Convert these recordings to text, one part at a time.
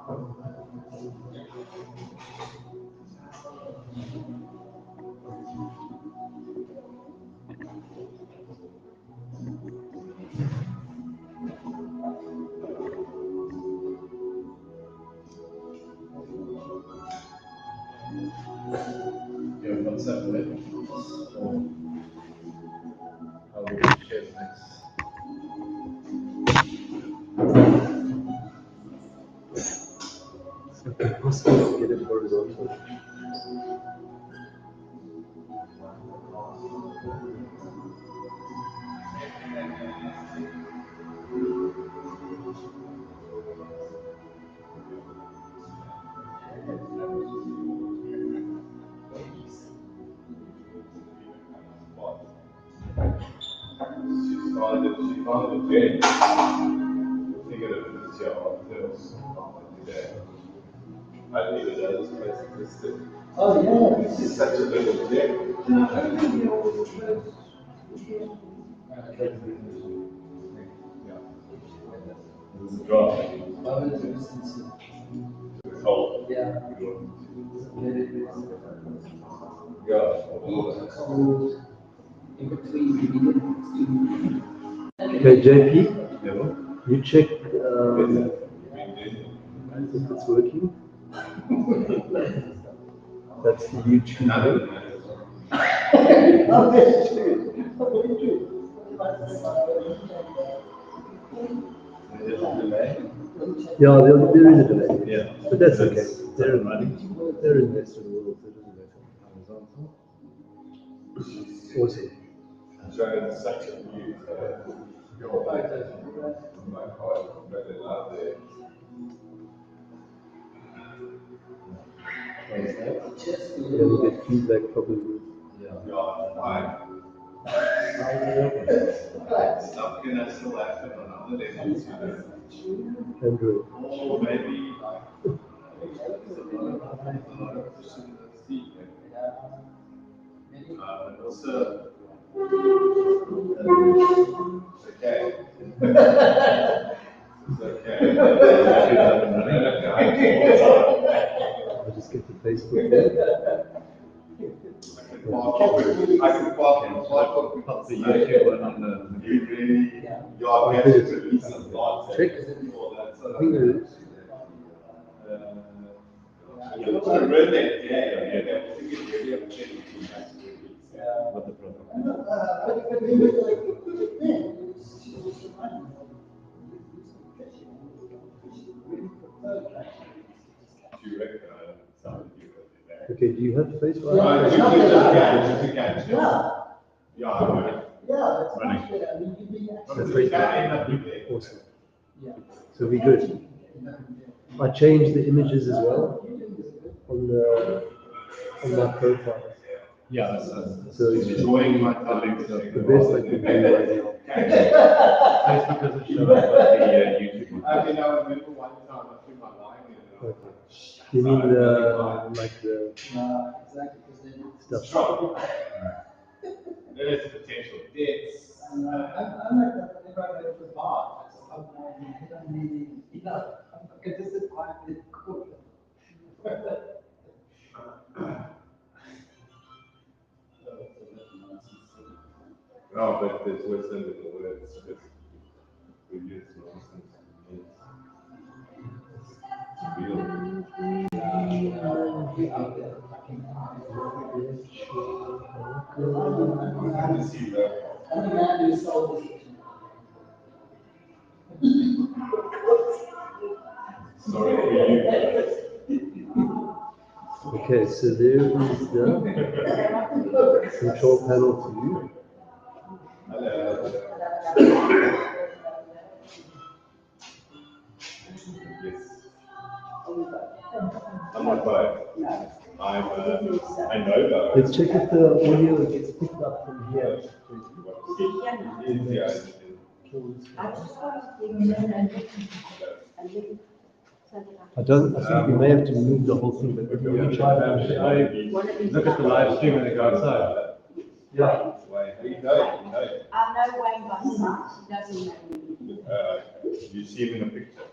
Yeah, what's up, right? How will we share next? Okay, possible to get it horizontal. She found the bed. Figured it was your pills. I think it does place existed. Oh, yeah. It's just such a little dick. No, I don't think you always close. There's a drop. Cold. Yeah. Yeah. Cold. In between the Okay, JP, Yeah. you check if it's working. That's the YouTube. Oh, that's true. Yeah, there is a delay. Yeah. But that's okay. They're in the rest of the world, so it doesn't matter. Awesome. Joan is such a beauty. Your photos. My God, really love it. You're going to get feedback probably. Yeah, fine. Stuff can still happen on other levels, you know. Android. Or maybe like there's a lot of pushing the seat. And also, it's okay. It's okay. I'll just get to Facebook there. I can pop the YouTube one on the really, your gadgets release a lot. Check. All that sort of I think there is. What the problem? Do you recognize something you could do that? Okay, do you have Facebook? You can. Yeah, I'm running. That's right. Awesome. So we good. I changed the images as well on my profile. Yeah, So it's enjoying my colleagues. the best I can do right now. Facebook doesn't show up, but the YouTube one. I remember one time I threw my line in. Okay. You mean the like the stuff? Strong. There is potential. It's. I'm like that if I go to the bar. Because this is quite cool. No, but there's wisdom in the words. We use nonsense. It's real. I see that. I'm a man who sold this. Sorry for you. Okay, so there is the control panel to you. Hello. Yes. I'm not bad. I know that. Let's check if the audio gets picked up from here. Yeah. I think we may have to move the whole thing, but we can try that. Look at the live stream when they go outside. Yeah. You know. I know Wayne by sight, he doesn't know me. You see him in a picture.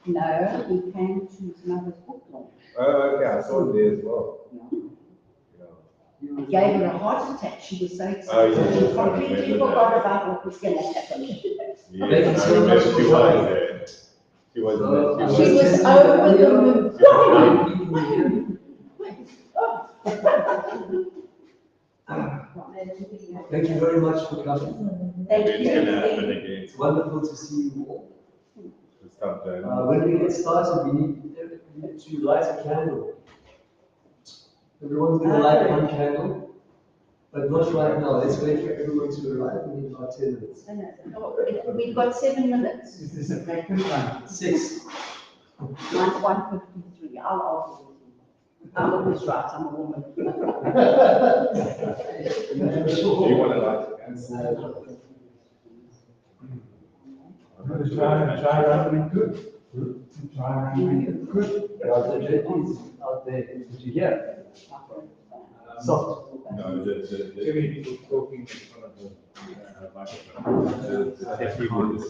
No, he came to his mother's book launch. Oh, okay, I saw it there as well. It gave her a heart attack. She was so excited. Oh, yeah, She I completely remember forgot that. about what was going to happen. Yes, I remember she was there. She was there. She was over the moon. Thank you very much for coming. Thank It's gonna you. happen again. It's wonderful to see you all. Stop that. When we get started, we need to light a candle. Everyone's going to light one candle, but not right now. Let's wait for everyone to arrive. We need about 10 minutes. We've got 7 minutes. Is this a practice one? 6. Mine's 1:53. I'll ask you. I'm always right. I'm a woman. Do you want to light Try running good. Try running good. The jetties out there. Did you hear? Soft. No, the Jimmy was talking in front of the microphone. the hefty ones.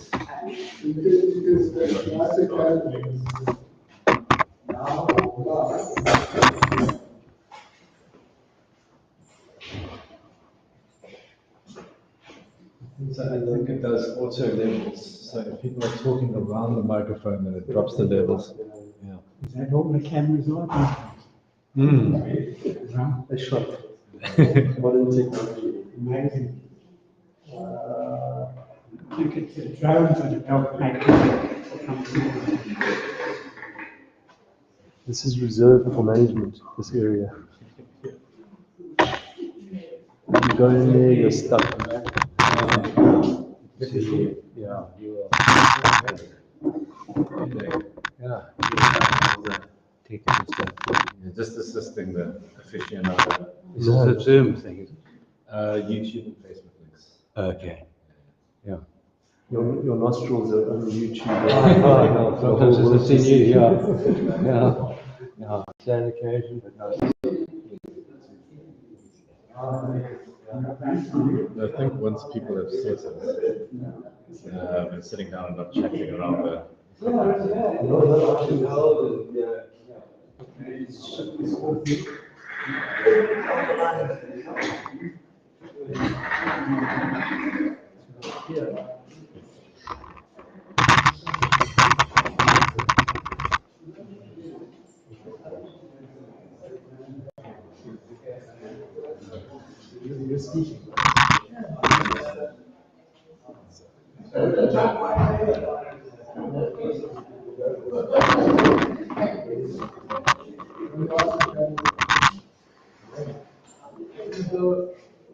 So I think it does auto levels, so if people are talking around the microphone, then it drops the levels. Yeah. Is that what the cameras are? A shot. Modern technology. Amazing. I think it's the drones that help make it come through. This is reserved for management, this area. You go in there, you're stuck. Yeah, you are. Yeah. Take it and stuff. You're just assisting the aficionado. This is a Zoom thing. YouTube and Facebook links. Okay. Yeah. Your nostrils are on YouTube. Sometimes it's a you, yeah. Yeah. Stand occasion, but no. I think once people have sorted, and sitting down and not chatting around the. You're speaking.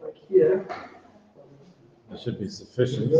Like here. That should be sufficient.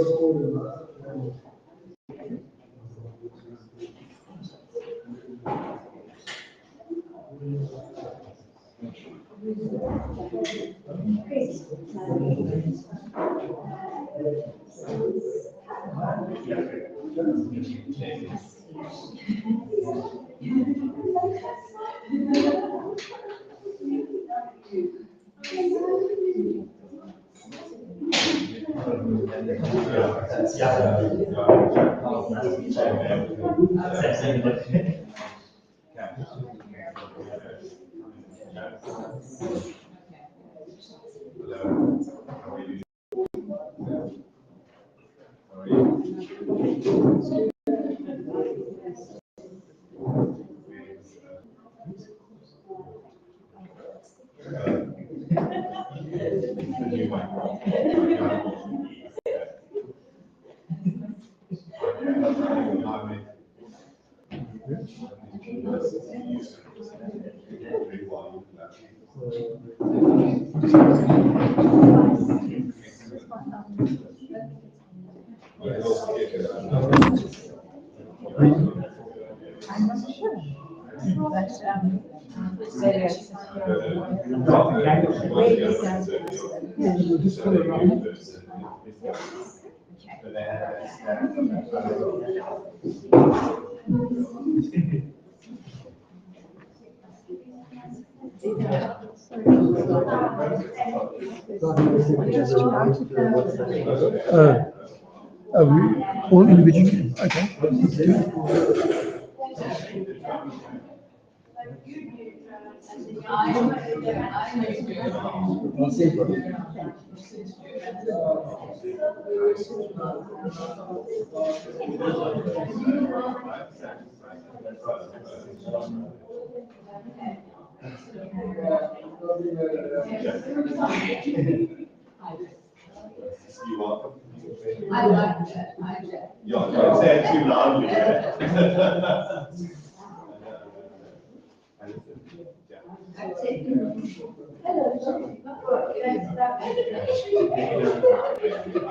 I'm not sure. But, We'll just put it around. Are we all individually? Okay. I'll say for you. You are. I like that, I like that. Yeah, don't say it too loudly. That's it. Hello. I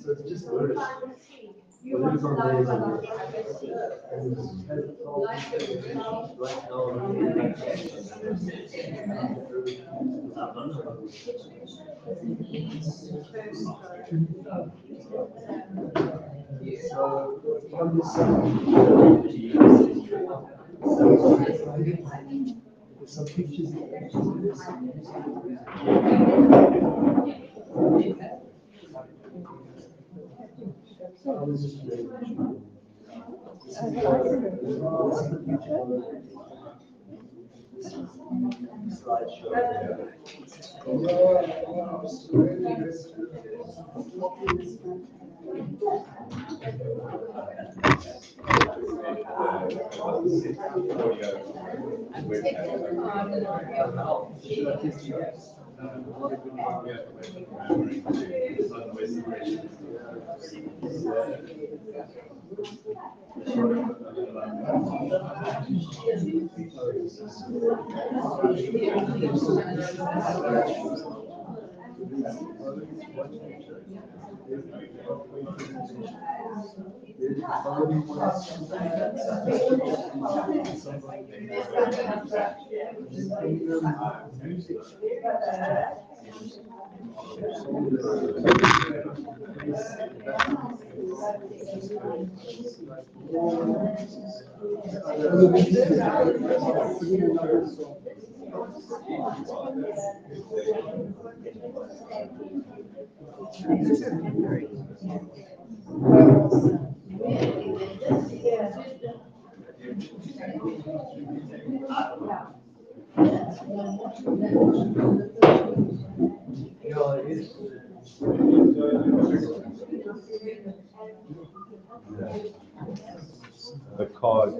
So it's just words. Whatever's on there is on there. Right So on this there's some pictures. I was just The card.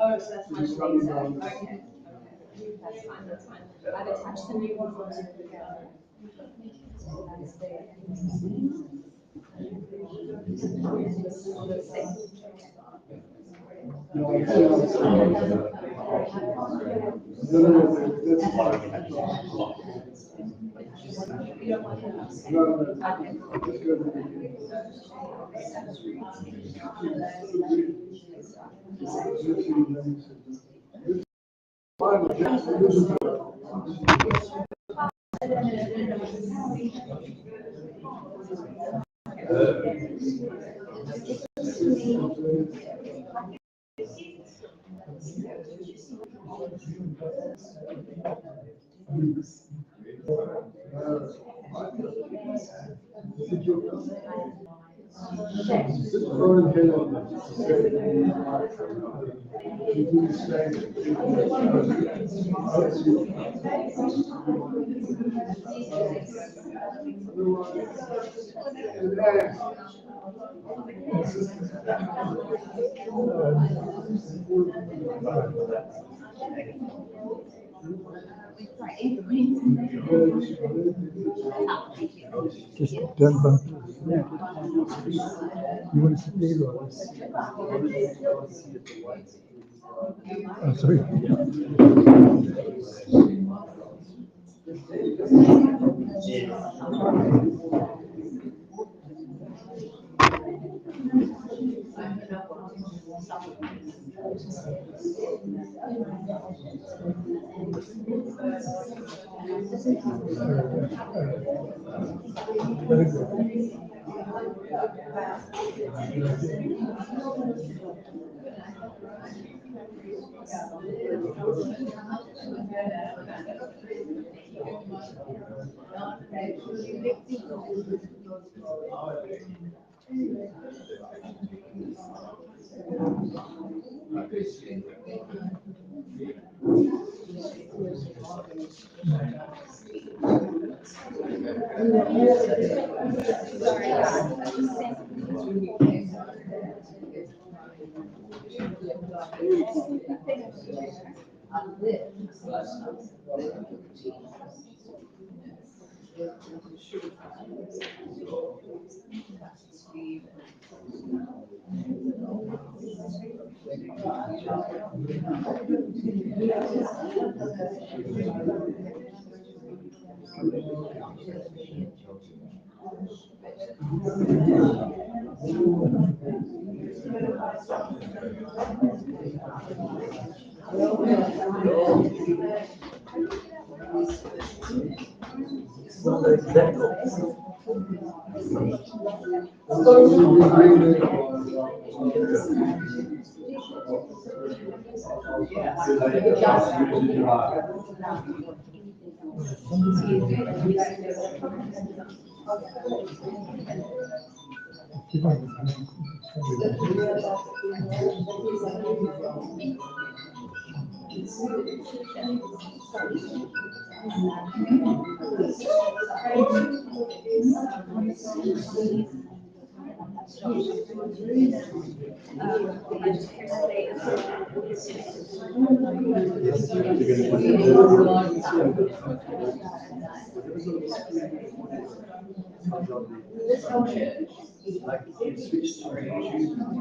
Oh, so that's my screen set. Okay. That's fine, that's fine. I've attached the new one onto the together. Just don't bump. You want to sit there or this? Oh, sorry. Like you switch to YouTube.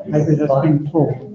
Maybe that's been full.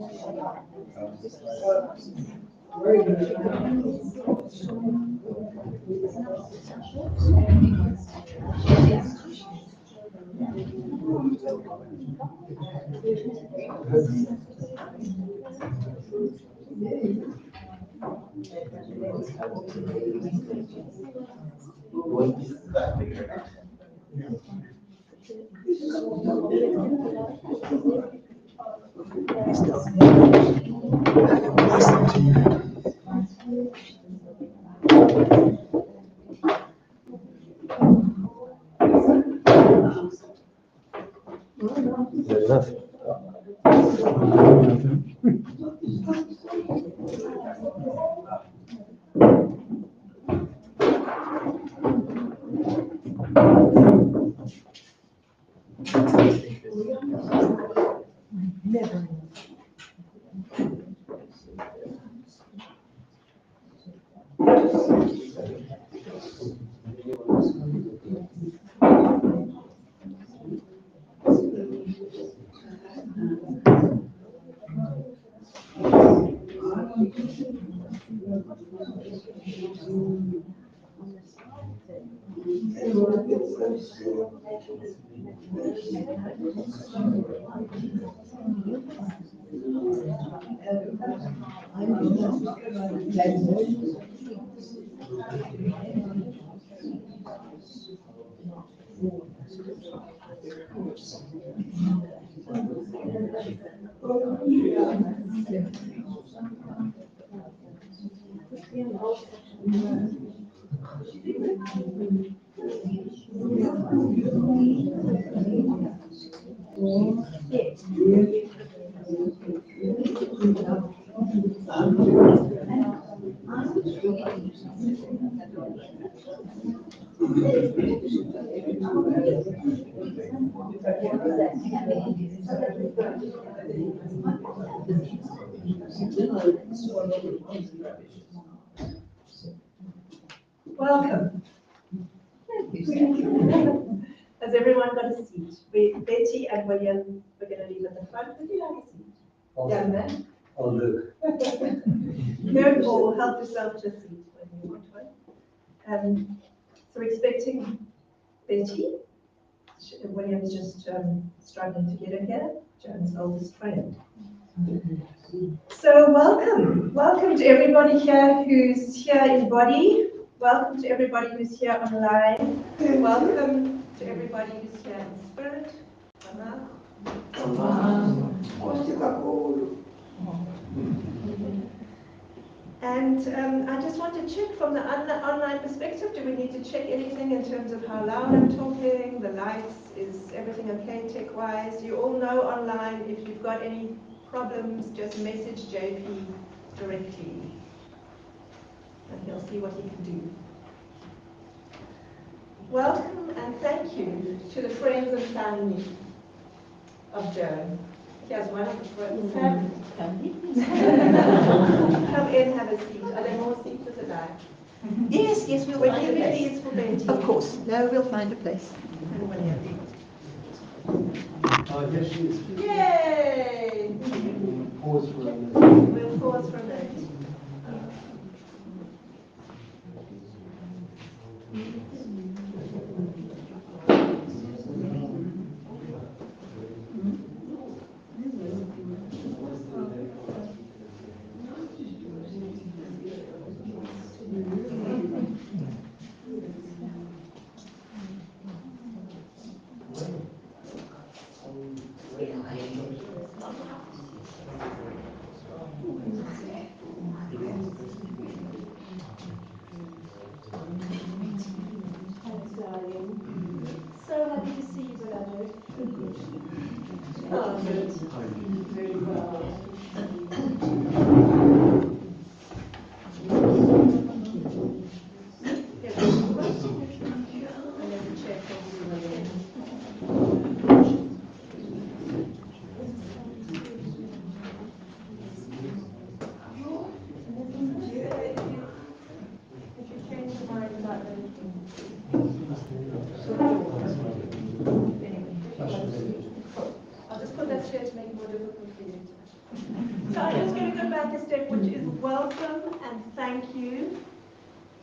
Welcome. Has everyone got a seat? Betty and William, we're going to leave at the front. Would you like a seat? Young man? Oh, look. No, or help yourself to a seat when you want one. So we're expecting Betty. William's just struggling to get her here. Joan's oldest friend. So welcome. Welcome to everybody here who's here in body. Welcome to everybody who's here online. Welcome to everybody who's here in spirit. And I just want to check from the online perspective, do we need to check anything in terms of how loud I'm talking, the lights, is everything okay tech-wise? You all know online, if you've got any problems, just message JP directly. And he'll see what he can do. Welcome and thank you to the friends and family of Joan. Here's one of the friends. Come in, have a seat. Are there more seats at the back? Yes, we'll We're find a giving place. these for Betty. Of course, no, we'll find a place. And William. Oh, here she is. Yay! Pause for a minute. We'll pause for a minute. So happy to see you, beloved. Oh, good. Very well. I'll just put that chair to make it more difficult for you. So I'm just going to go back a step, which is welcome and thank you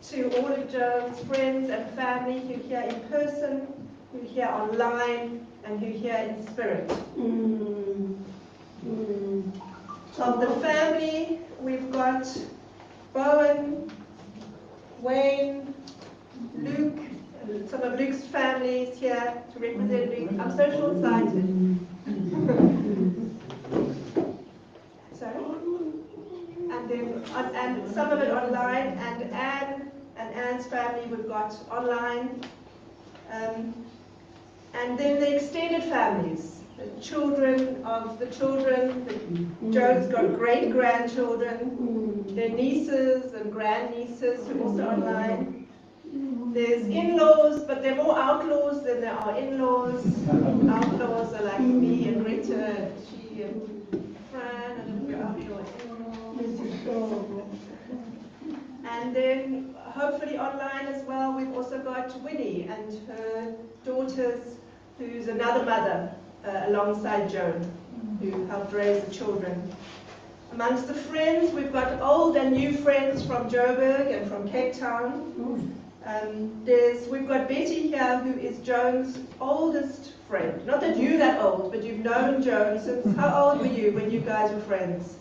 to all of Joan's friends and family who are here in person, who are here online, and who are here in spirit. Of the family, we've got Bowen, Wayne, Luke, and some of Luke's family is here to represent Luke. I'm so short-sighted. Sorry? And then, and some of it online, and Anne and Anne's family we've got online. And then the extended families, the children of the children. Joan's got great-grandchildren, their nieces and grandnieces who are also online. There's in-laws, but they're more outlaws than there are in-laws. Outlaws are like me and Rita and she and Fran, and we're outlaw in-laws. And then hopefully online as well, we've also got Winnie and her daughters, who's another mother alongside Joan, who helped raise the children. Amongst the friends, we've got old and new friends from Joburg and from Cape Town. We've got Betty here, who is Joan's oldest friend. Not that you're that old, but you've known Joan since, how old were you when you guys were friends?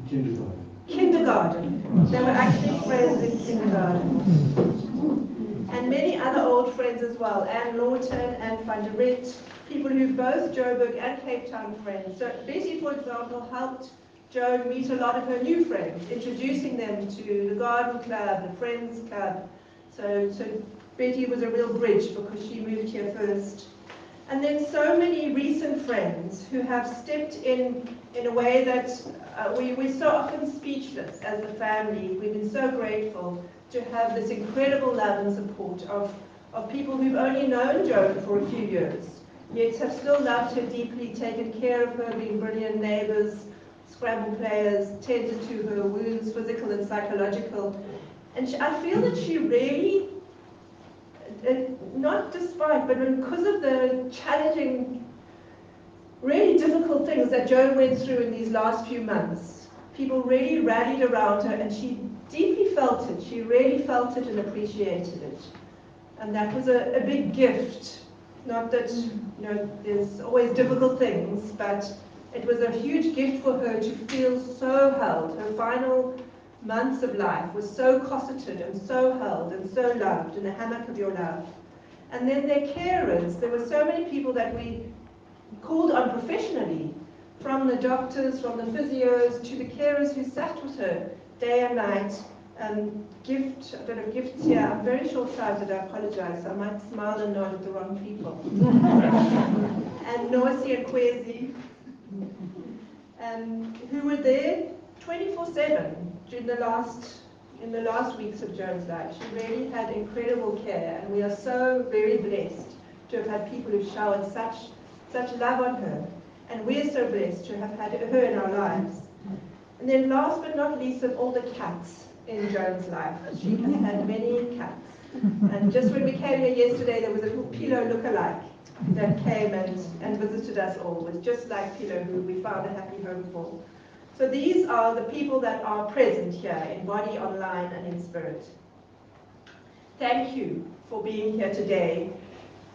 Kindergarten. Kindergarten. They were actually friends in kindergarten. And many other old friends as well, Anne Lawton, Anne van der Rit, people who both Joburg and Cape Town friends. So Betty, for example, helped Joan meet a lot of her new friends, introducing them to the garden club, the friends club. So Betty was a real bridge because she moved here first. And then so many recent friends who have stepped in a way that we're so often speechless as a family. We've been so grateful to have this incredible love and support of people who've only known Joan for a few years, yet have still loved her deeply, taken care of her, been brilliant neighbors, Scrabble players, tended to her wounds, physical and psychological. And I feel that she really, not despite, but because of the challenging, really difficult things that Joan went through in these last few months, people really rallied around her, and she deeply felt it. She really felt it and appreciated it. And that was a big gift. Not that, there's always difficult things, but it was a huge gift for her to feel so held. Her final months of life was so cosseted and so held and so loved in the hammock of your love. And then their carers, there were so many people that we called on professionally, from the doctors, from the physios, to the carers who sat with her day and night. I don't have gifts here. I'm very short-sighted, I apologize. I might smile and nod at the wrong people. And Nosi and Kwezi, who were there 24/7 during the last weeks of Joan's life. She really had incredible care, and we are so very blessed to have had people who've showered such love on her. And we're so blessed to have had her in our lives. And then last but not least, of all the cats in Joan's life. She has had many cats. And just when we came here yesterday, there was a little Pilo look-alike that came and visited us all. It was just like Pilo, who we found a happy home for. So these are the people that are present here in body, online, and in spirit. Thank you for being here today.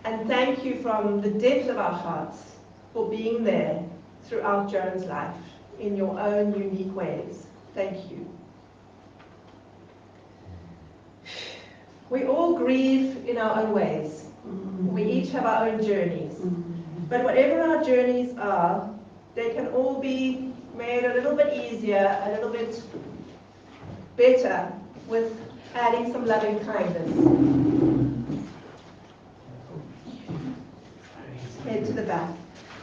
And thank you from the depth of our hearts for being there throughout Joan's life in your own unique ways. Thank you. We all grieve in our own ways. We each have our own journeys. But whatever our journeys are, they can all be made a little bit easier, a little bit better with adding some loving kindness. Head to the back.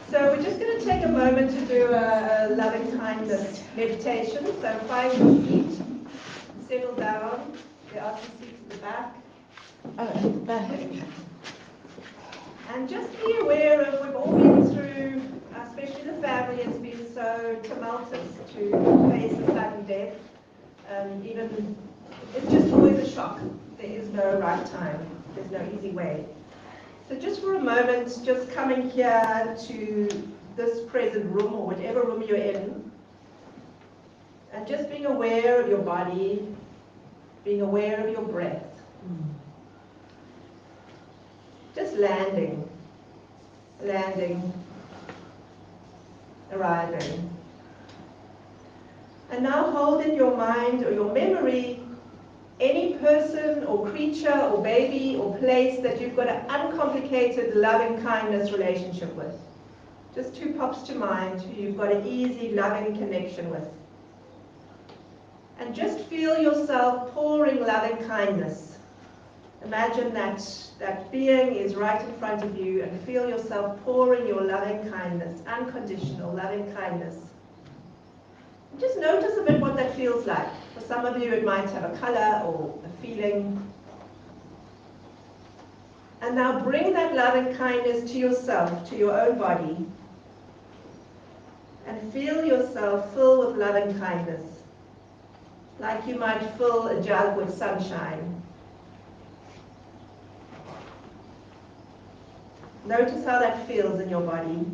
So we're just going to take a moment to do a loving kindness meditation. So find your seat, settle down. There are some seats at the back. And just be aware of, we've all been through, especially the family, it's been so tumultuous to face a sudden death. It's just always a shock. There is no right time. There's no easy way. So just for a moment, just coming here to this present room, or whatever room you're in, and just being aware of your body, being aware of your breath. Just landing, arriving. And now hold in your mind or your memory any person or creature or baby or place that you've got an uncomplicated loving kindness relationship with. Just two pops to mind who you've got an easy loving connection with. And just feel yourself pouring loving kindness. Imagine that being is right in front of you, and feel yourself pouring your loving kindness, unconditional loving kindness. Just notice a bit what that feels like. For some of you, it might have a color or a feeling. And now bring that loving kindness to yourself, to your own body. And feel yourself full of loving kindness. Like you might fill a jug with sunshine. Notice how that feels in your body.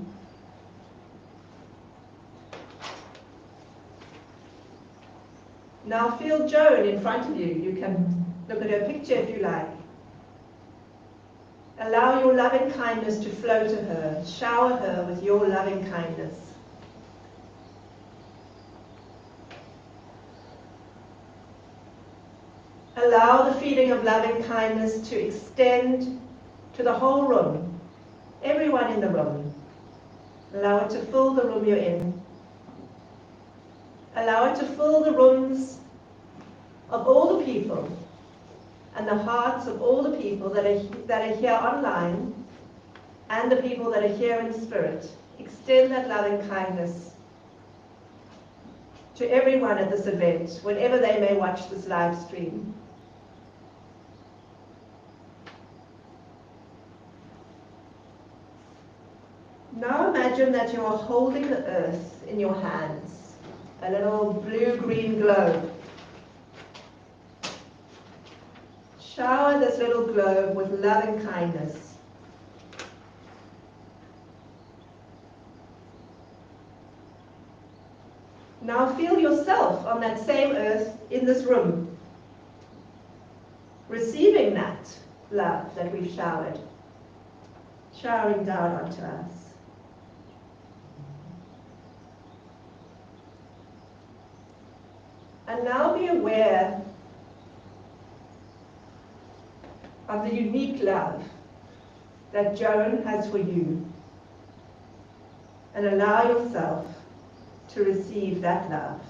Now feel Joan in front of you. You can look at her picture if you like. Allow your loving kindness to flow to her. Shower her with your loving kindness. Allow the feeling of loving kindness to extend to the whole room, everyone in the room. Allow it to fill the room you're in. Allow it to fill the rooms of all the people and the hearts of all the people that are here online and the people that are here in spirit. Extend that loving kindness to everyone at this event, whenever they may watch this live stream. Now imagine that you are holding the earth in your hands, a little blue-green globe. Shower this little globe with loving kindness. Now feel yourself on that same earth in this room, receiving that love that we've showered, showering down onto us. And now be aware of the unique love that Joan has for you, and allow yourself to receive that love.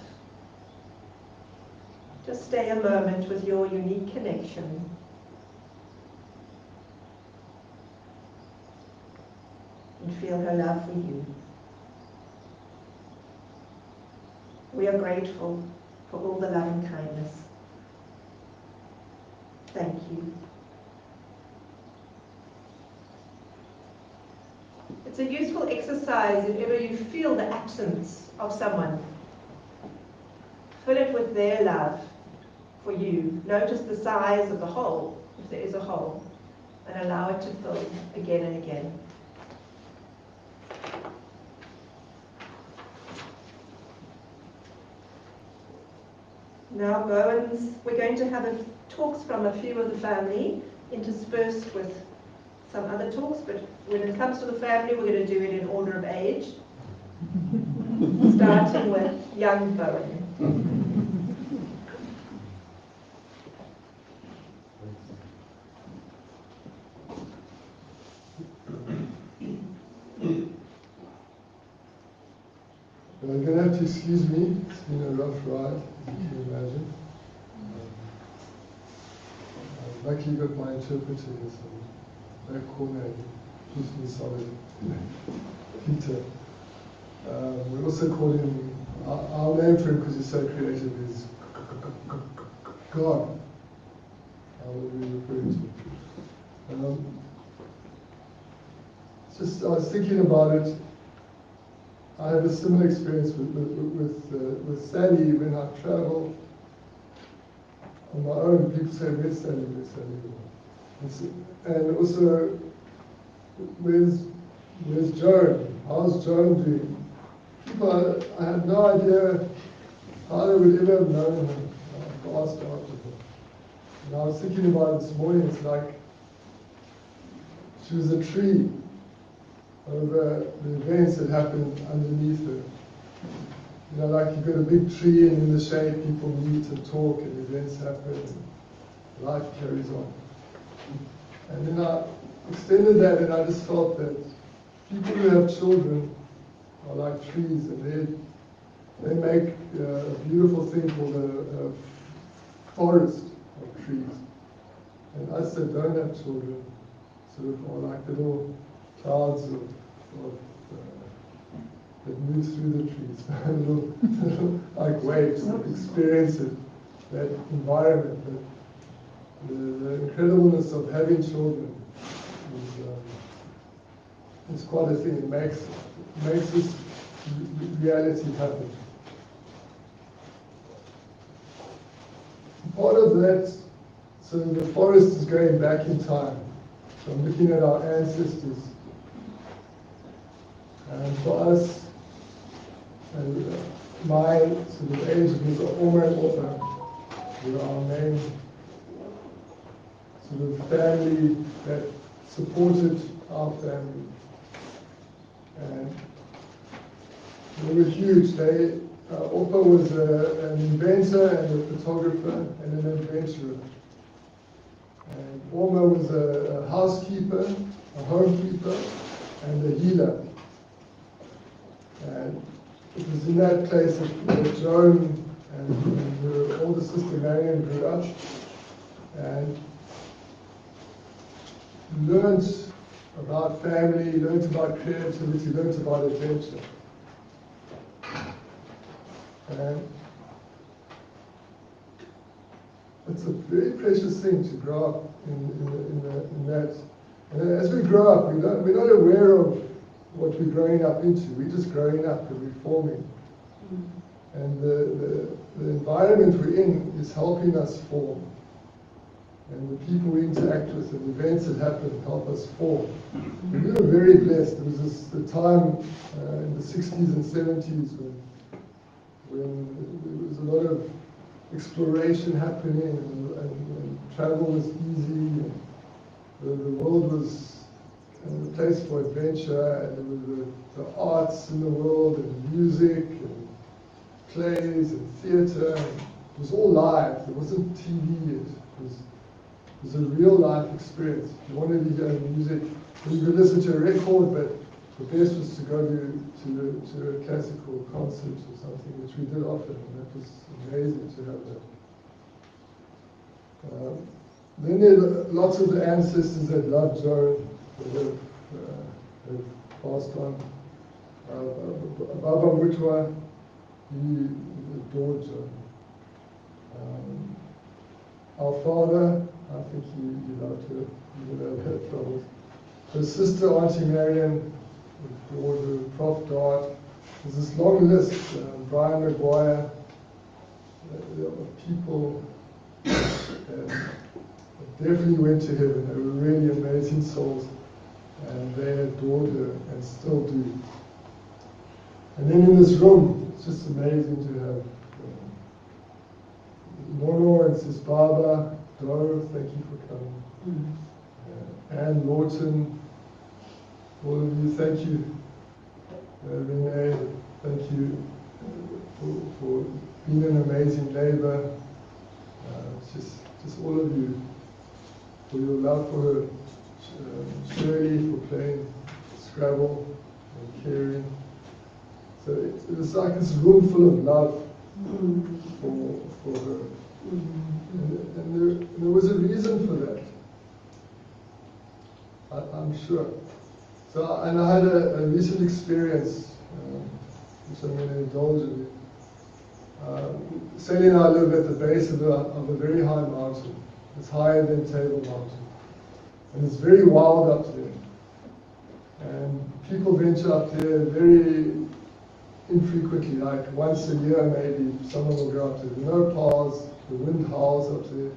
Just stay a moment with your unique connection. And feel her love for you. We are grateful for all the love and kindness. Thank you. It's a useful exercise if ever you feel the absence of someone. Fill it with their love for you. Notice the size of the hole, if there is a hole, and allow it to fill again and again. Now we're going to have talks from a few of the family, interspersed with some other talks, but when it comes to the family, we're going to do it in order of age, starting with young Bowen. You're going to have to excuse me, it's been a rough ride, as you can imagine. I've luckily got my interpreter here, so that corner keeps me solid. Peter. We also call him, our name for him, because he's so creative, is God. How would we refer to? I was thinking about it. I had a similar experience with Sally when I travel on my own. People say, where's Sally, where's Sally? And also, where's Joan? How's Joan doing? People, I had no idea how they would ever have known her. I asked after her. And I was thinking about it this morning, it's like she was a tree over the events that happened underneath her. You know, like you've got a big tree and in the shade people meet and talk and events happen and life carries on. And then I extended that and I just felt that people who have children are like trees and they make a beautiful thing called a forest of trees. And us that don't have children sort of are like little clouds that move through the trees, little like waves that experience it, that environment, the incredibleness of having children is quite a thing. It makes this reality happen. Part of that, so the forest is going back in time. So I'm looking at our ancestors. And for us, my sort of age was almost Orpha. We were our main sort of family that supported our family. And they were huge. Orpha was an inventor and a photographer and an adventurer. And Orma was a housekeeper, a homekeeper, and a healer. And it was in that place that Joan and her older sister Marion grew up and learned about family, learned about creativity, learned about adventure. And it's a very precious thing to grow up in that. And as we grow up, we're not aware of what we're growing up into. We're just growing up and we're forming. And the environment we're in is helping us form. And the people we interact with and the events that happen help us form. And we were very blessed. There was the time in the 60s and 70s when there was a lot of exploration happening and travel was easy. And the world was a place for adventure, and there were the arts in the world, and music, and plays, and theatre. It was all live. It wasn't TV yet. It was a real life experience. If you wanted to hear music, you could listen to a record, but the best was to go to a classical concert or something, which we did often, and that was amazing to have that. Then there are lots of the ancestors that loved Joan, that have passed on. Baba Mutwa, he adored Joan. Our father, I think he loved her, even though they had troubles. Her sister, Auntie Marion, adored her. Prof. Dart. There's this long list. Brian Maguire, of people that definitely went to heaven. They were really amazing souls, and they adored her and still do. And then in this room, it's just amazing to have Mono and Sis Baba, Doro, thank you for coming. Anne Lawton, all of you, thank you. Renee, thank you for being an amazing neighbor. Just all of you, for your love for her. Shirley, for playing Scrabble and caring. So it was like this room full of love for her. And there was a reason for that, I'm sure. So, and I had a recent experience, which I'm going to indulge in. Sally and I live at the base of a very high mountain. It's higher than Table Mountain. And it's very wild up there. And people venture up there very infrequently, like once a year maybe, someone will go up there. There are no paths, the wind howls up there.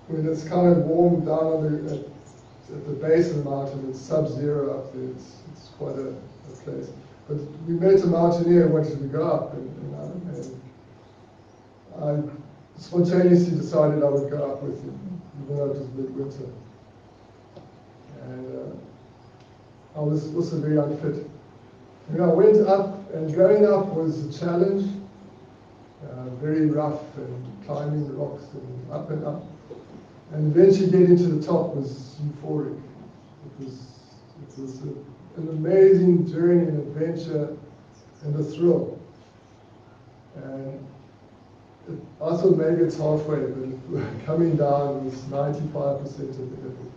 When it's kind of warm down at the base of the mountain, it's sub-zero up there. It's quite a place. But we met a mountaineer who wanted to go up, and I spontaneously decided I would go up with him, even though it was midwinter. And I was also very unfit. And I went up, and going up was a challenge, very rough, and climbing rocks, and up. And eventually getting to the top was euphoric. It was an amazing journey and adventure and a thrill. And I thought maybe it's halfway, but coming down was 95% of the effort.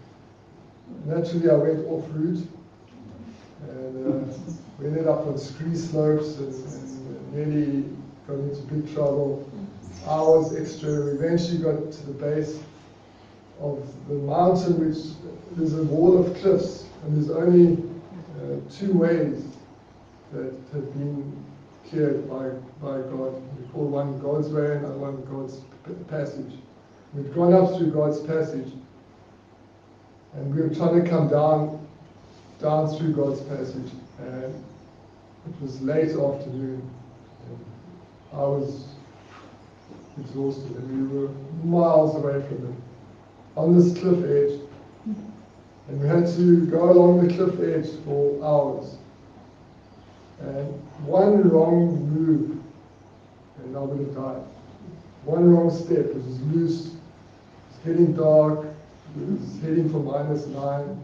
Naturally, I went off route, and we ended up on scree slopes and nearly got into big trouble. Hours extra. We eventually got to the base of the mountain, which there's a wall of cliffs, and there's only two ways that have been cleared by God. We call one God's way and one God's passage. We'd gone up through God's passage, and we were trying to come down through God's passage, and It was late afternoon, and I was exhausted, and we were miles away from it, on this cliff edge. And we had to go along the cliff edge for hours. And one wrong move, and I would have died. One wrong step, it was loose, it was getting dark, it was heading for -9.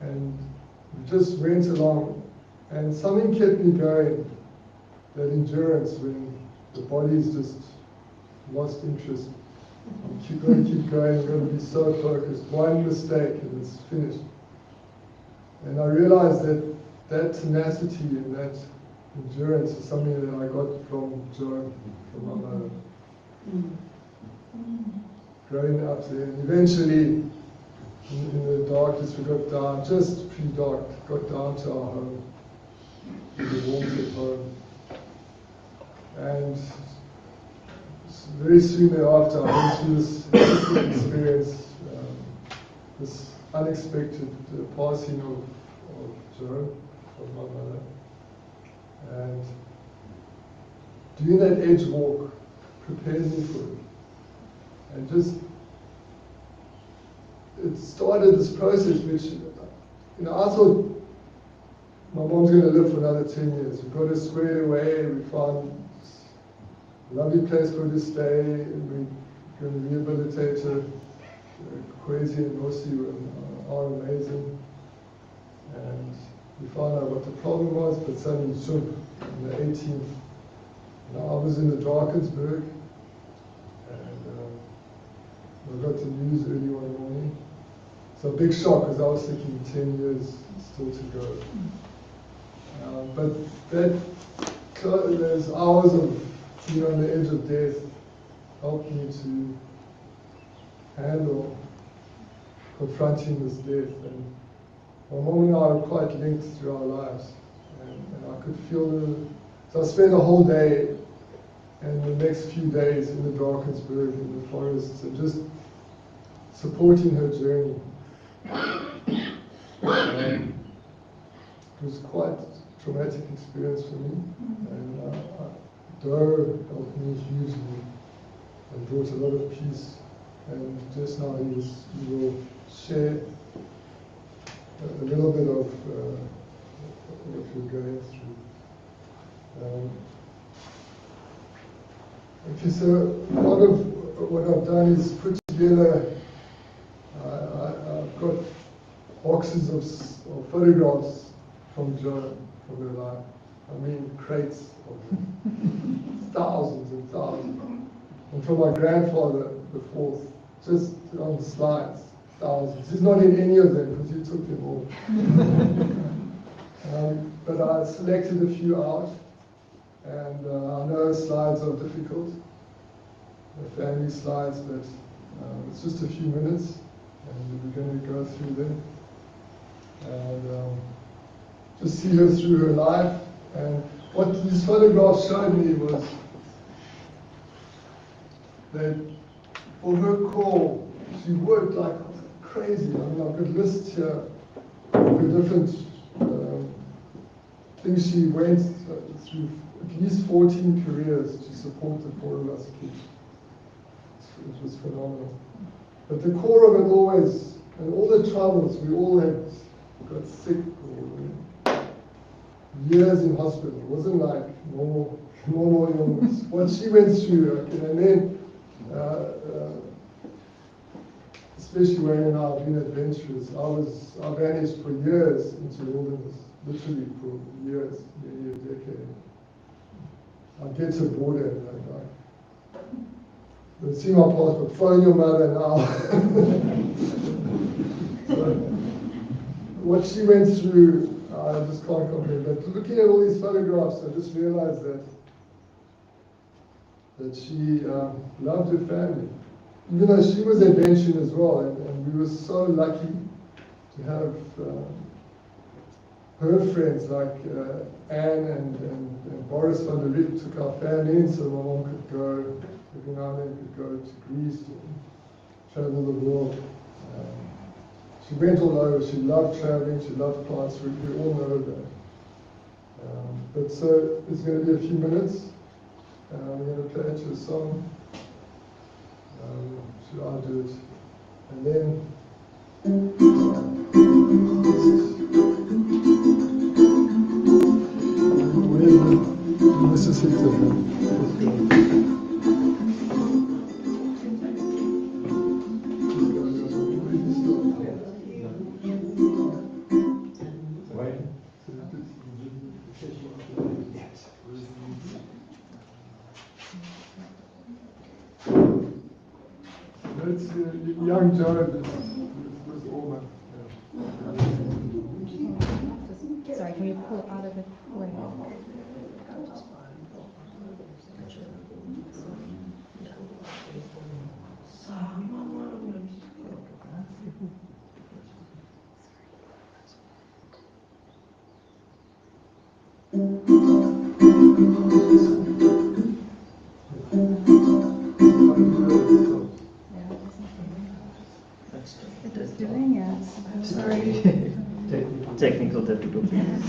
And we just went along, and something kept me going, that endurance when the body's just lost interest. You've got to keep going, you've got to be so focused. One mistake and it's finished. And I realized that that tenacity and that endurance is something that I got from Joan, from my mother. Growing up there, and eventually, in the darkness, we got down, just pre-dark, got down to our home, to the warmth of home. And very soon thereafter, I went through this experience, this unexpected passing of Joan, of my mother. And doing that edge walk prepared me for it. And just, it started this process which, I thought my mom's going to live for another 10 years. We got her squared away, we found a lovely place for her to stay, and we're going to rehabilitate her. Kwesi and Nosi are amazing. And we found out what the problem was, but suddenly on the 18th, I was in the Drakensberg, and I got the news early one morning. So big shock, because I was thinking 10 years still to go. But those hours of being on the edge of death helped me to handle confronting this death. And my mom and I are quite linked through our lives, and I could feel the. So I spent a whole day and the next few days in the Drakensberg, in the forests, and just supporting her journey. It was quite a traumatic experience for me, and Doe helped me hugely and brought a lot of peace. And just now he will share a little bit of what we're going through. Okay, so part of what I've done is put together, I've got boxes of photographs from Joan, from her life. I mean, crates of them. Thousands and thousands. And from my grandfather, the fourth, just on slides, thousands. He's not in any of them because he took them all. But I selected a few out, and I know slides are difficult, family slides, but it's just a few minutes, and we're going to go through them and just see her through her life. And what these photographs showed me was that for her call, she worked like crazy. I mean, I've got lists here of the different things she went through, at least 14 careers to support the four of us kids. It was phenomenal. But the core of it always, and all the troubles, we all had got sick or years in hospital. It wasn't like normal illness. What she went through, okay, and then especially Wayne and I have been adventurous. I vanished for years into the wilderness, literally for years, maybe a decade. I'd get to the border and I'd like, they'd see my passport, phone your mother now. So, what she went through, I just can't compare. But looking at all these photographs, I just realized that she loved her family. Even though she was adventuring as well, and we were so lucky to have her friends like Anne and Boris van der Rik took our family in, so my mom could go, every now and then could go to Greece and travel the world. She went all over, she loved traveling, she loved plants, we all know that. But so it's going to be a few minutes. We're going to play into a song. Should I do it? And then Mississippi. That's young Joan with Orma. Sorry, can you pull out of the way? It is doing it. I'm sorry. Technical difficulties.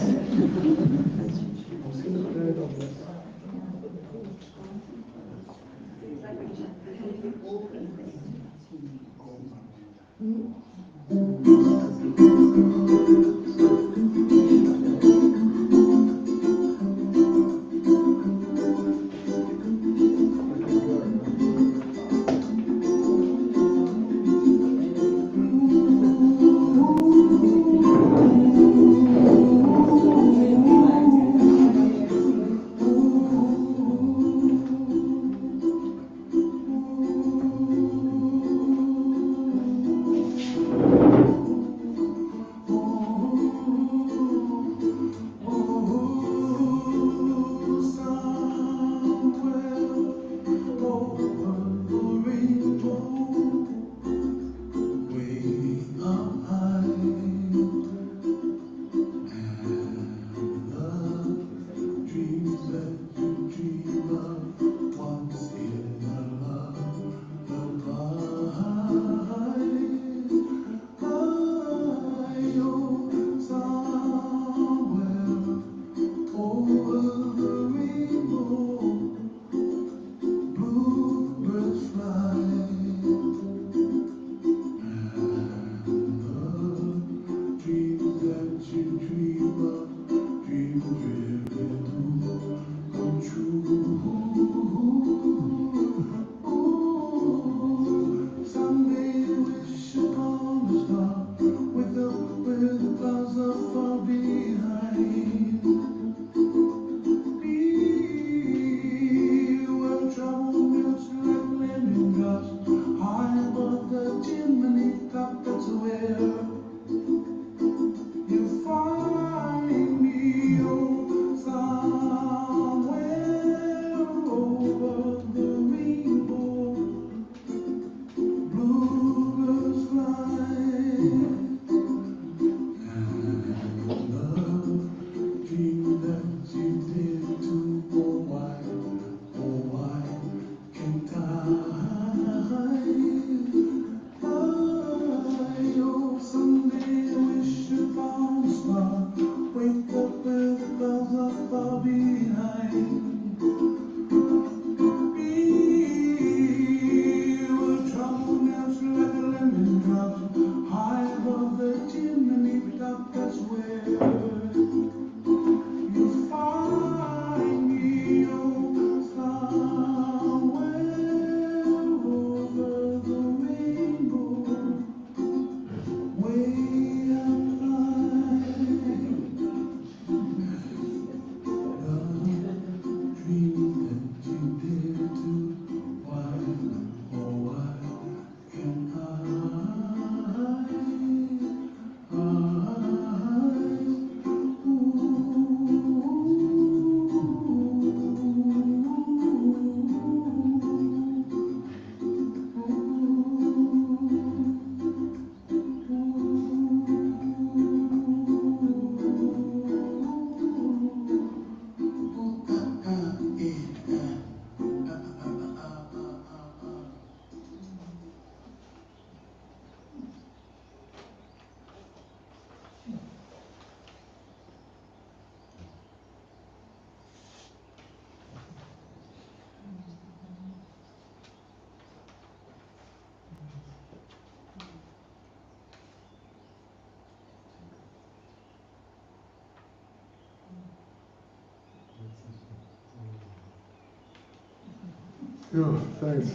Yeah, thanks.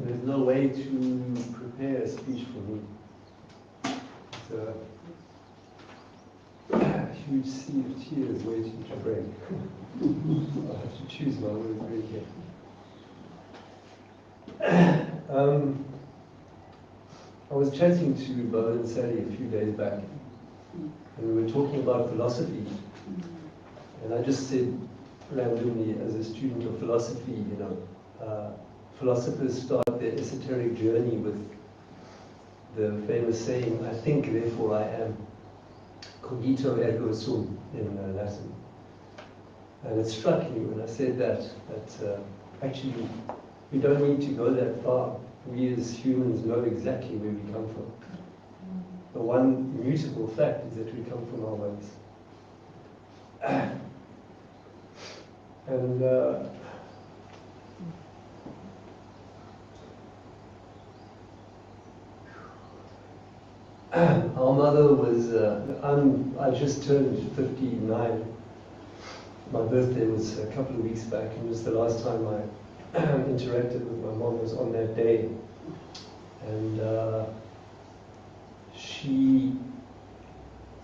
There's no way to prepare a speech for me. It's a huge sea of tears waiting to break. I have to choose my words very carefully. I was chatting to Bo and Sally a few days back, and we were talking about philosophy. And I just said randomly, as a student of philosophy, you know, philosophers start their esoteric journey with the famous saying, "I think, therefore I am." Cogito ergo sum in Latin. And it struck me when I said that actually we don't need to go that far. We as humans know exactly where we come from. The one immutable fact is that we come from our mothers. And our mother was, I just turned 59. My birthday was a couple of weeks back, and it was the last time I interacted with my mom was on that day. And she,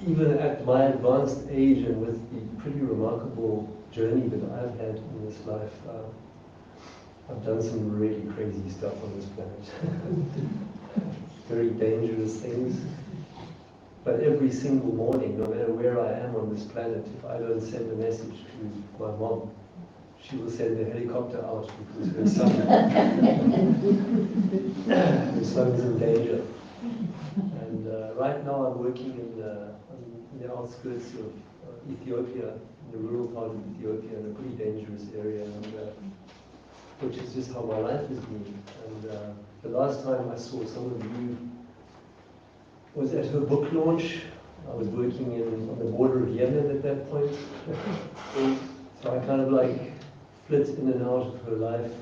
even at my advanced age and with the pretty remarkable journey that I've had in this life, I've done some really crazy stuff on this planet. Very dangerous things. But every single morning, no matter where I am on this planet, if I don't send a message to my mom, she will send a helicopter out because her son, her son's in danger. And right now I'm working in the outskirts of Ethiopia, in the rural part of Ethiopia, in a pretty dangerous area, and, which is just how my life has been. And the last time I saw some of you was at her book launch. I was working on the border of Yemen at that point. So I kind of like flit in and out of her life.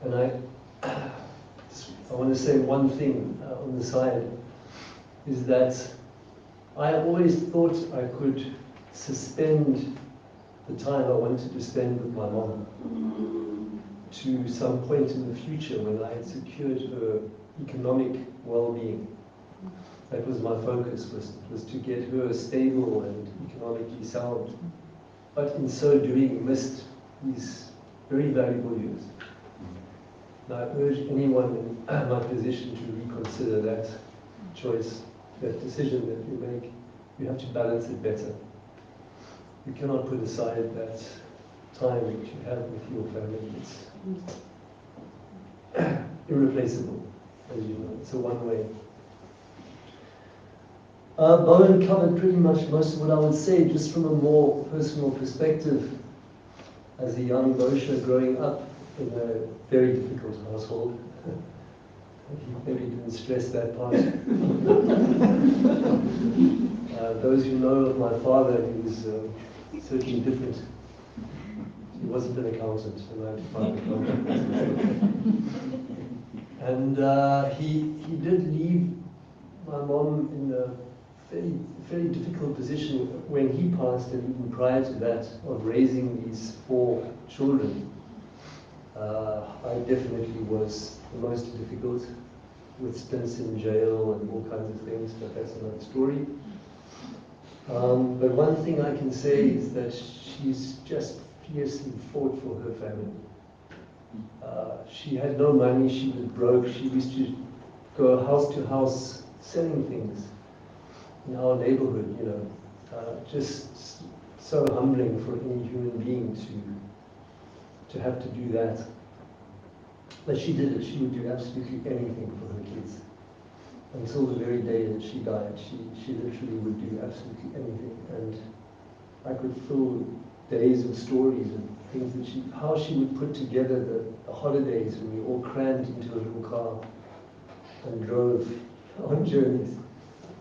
And I want to say one thing on the side, is that I always thought I could suspend the time I wanted to spend with my mom to some point in the future when I had secured her economic well-being. That was my focus, was to get her stable and economically sound. But in so doing, missed these very valuable years. And I urge anyone in my position to reconsider that choice, that decision that you make. You have to balance it better. You cannot put aside that time that you have with your family. It's irreplaceable, as you know. It's a one-way. Bowen covered pretty much most of what I would say, just from a more personal perspective. As a young Moshe growing up in a very difficult household, he maybe didn't stress that part. Those who know of my father, he was certainly different. He wasn't an accountant, a 9-to-5 accountant. And he did leave my mom in a very difficult position when he passed, and even prior to that, of raising these 4 children. I definitely was the most difficult, with stints in jail and all kinds of things, but that's another story. But one thing I can say is that she's just fiercely fought for her family. She had no money, she was broke, she used to go house to house selling things in our neighborhood, you know. Just so humbling for any human being to have to do that. But she did it. She would do absolutely anything for her kids. Until the very day that she died, she literally would do absolutely anything. And I could feel days and stories and things that how she would put together the holidays when we all crammed into a little car and drove on journeys.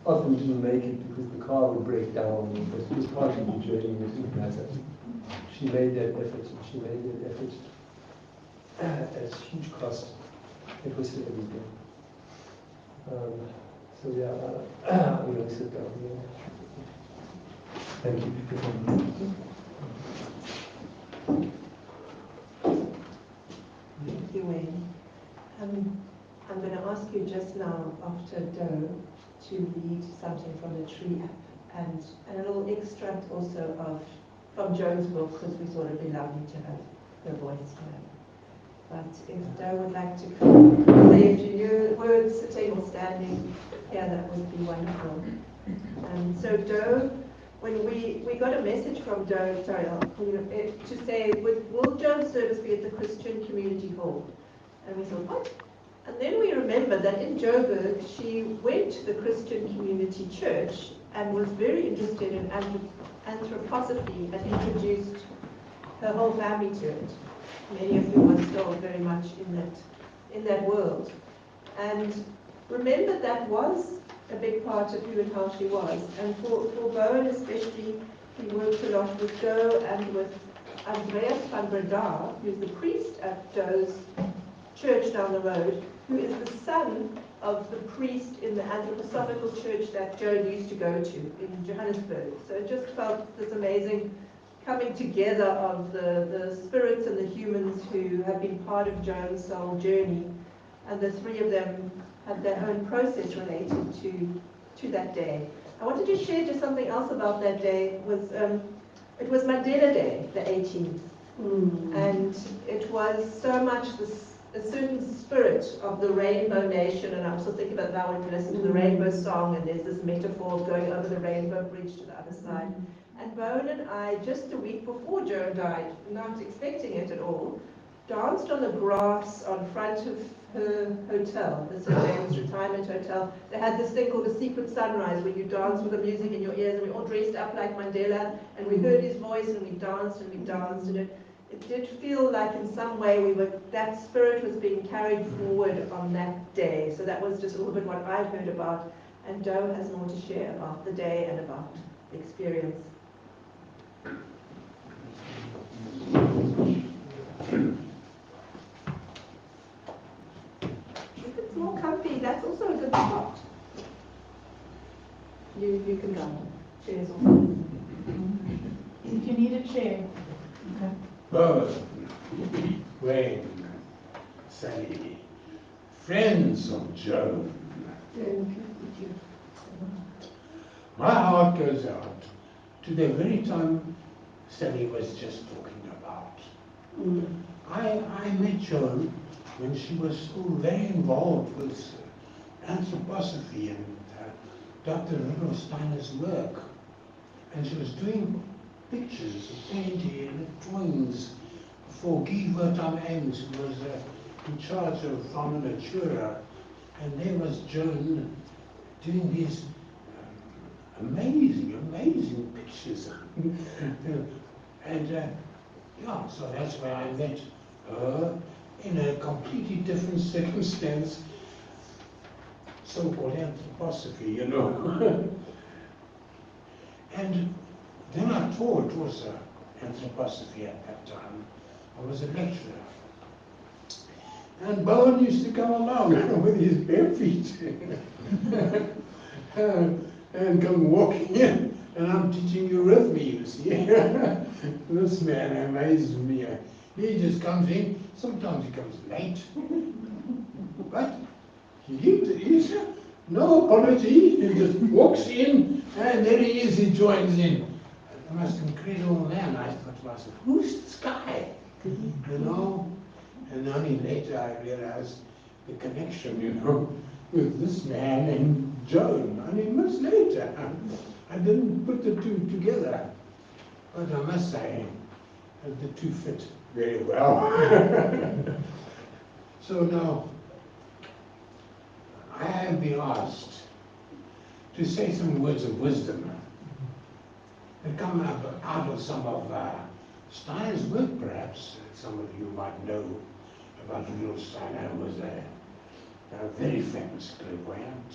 Often didn't make it because the car would break down, but it was part of the journey, it didn't matter. She made that effort, and she made that effort at a huge cost. It was for everything. So yeah, I'm going to sit down here. Thank you for coming. Thank you, Wayne. I'm going to ask you just now, after Doe, to read something from the Tree app and a little extract also from Joan's book, because we thought it'd be lovely to have her voice here. But if Doe would like to come, say a few words, sitting or standing, yeah, that would be wonderful. So Doe, when we got a message from Doe, sorry, I'll call you, to say, will Joan's service be at the Christian Community Hall? And we thought, what? And then we remembered that in Joburg, she went to the Christian Community Church and was very interested in anthroposophy and introduced her whole family to it. Many of whom are still very much in that world. And remember, that was a big part of who and how she was. And for Bowen especially, he worked a lot with Doe and with Andreas van Breda, who's the priest at Doe's church down the road, who is the son of the priest in the anthroposophical church that Joan used to go to in Johannesburg. So it just felt this amazing coming together of the spirits and the humans who have been part of Joan's soul journey. And the three of them had their own process related to that day. I wanted to share just something else about that day. It was Mandela Day, the 18th. And it was so much a certain spirit of the Rainbow Nation, and I'm also thinking about now when you listen to the Rainbow Song, and there's this metaphor of going over the Rainbow Bridge to the other side. And Bowen and I, just a week before Joan died, not expecting it at all, danced on the grass on front of her hotel, the St. James Retirement Hotel. They had this thing called a secret sunrise, where you dance with the music in your ears, and we all dressed up like Mandela, and we heard his voice, and we danced, and it did feel like in some way that spirit was being carried forward on that day. So that was just a little bit what I've heard about, and Doe has more to share about the day and about the experience. If it's more comfy, that's also a good spot. You can go. Chairs also. If you need a chair. Okay. Bowen, Wayne, Sally, friends of Joan. My heart goes out to the very time Sally was just talking about. I met Joan when she was still very involved with anthroposophy and Dr. Rudolf Steiner's work. And she was doing pictures, painting, and drawings for Guy Vertam Ames, who was in charge of Fauna Natura. And there was Joan doing these amazing pictures. Yeah, so that's where I met her in a completely different circumstance, so-called anthroposophy, you know. And then I taught also anthroposophy at that time. I was a lecturer. And Bowen used to come along with his bare feet and come walking in, and I'm teaching eurythmy, you see. This man amazes me. He just comes in, sometimes he comes late, but he's no apology, he just walks in, and there he is, he joins in. The most incredible man. I thought to myself, who's this guy? You know? And only later I realized the connection, you know, with this man and Joan. Only much later. I didn't put the two together. But I must say that the two fit very well. So now, I have been asked to say some words of wisdom that come out of some of Steiner's work, perhaps, some of you might know about Rudolf Steiner, was a very famous clairvoyant.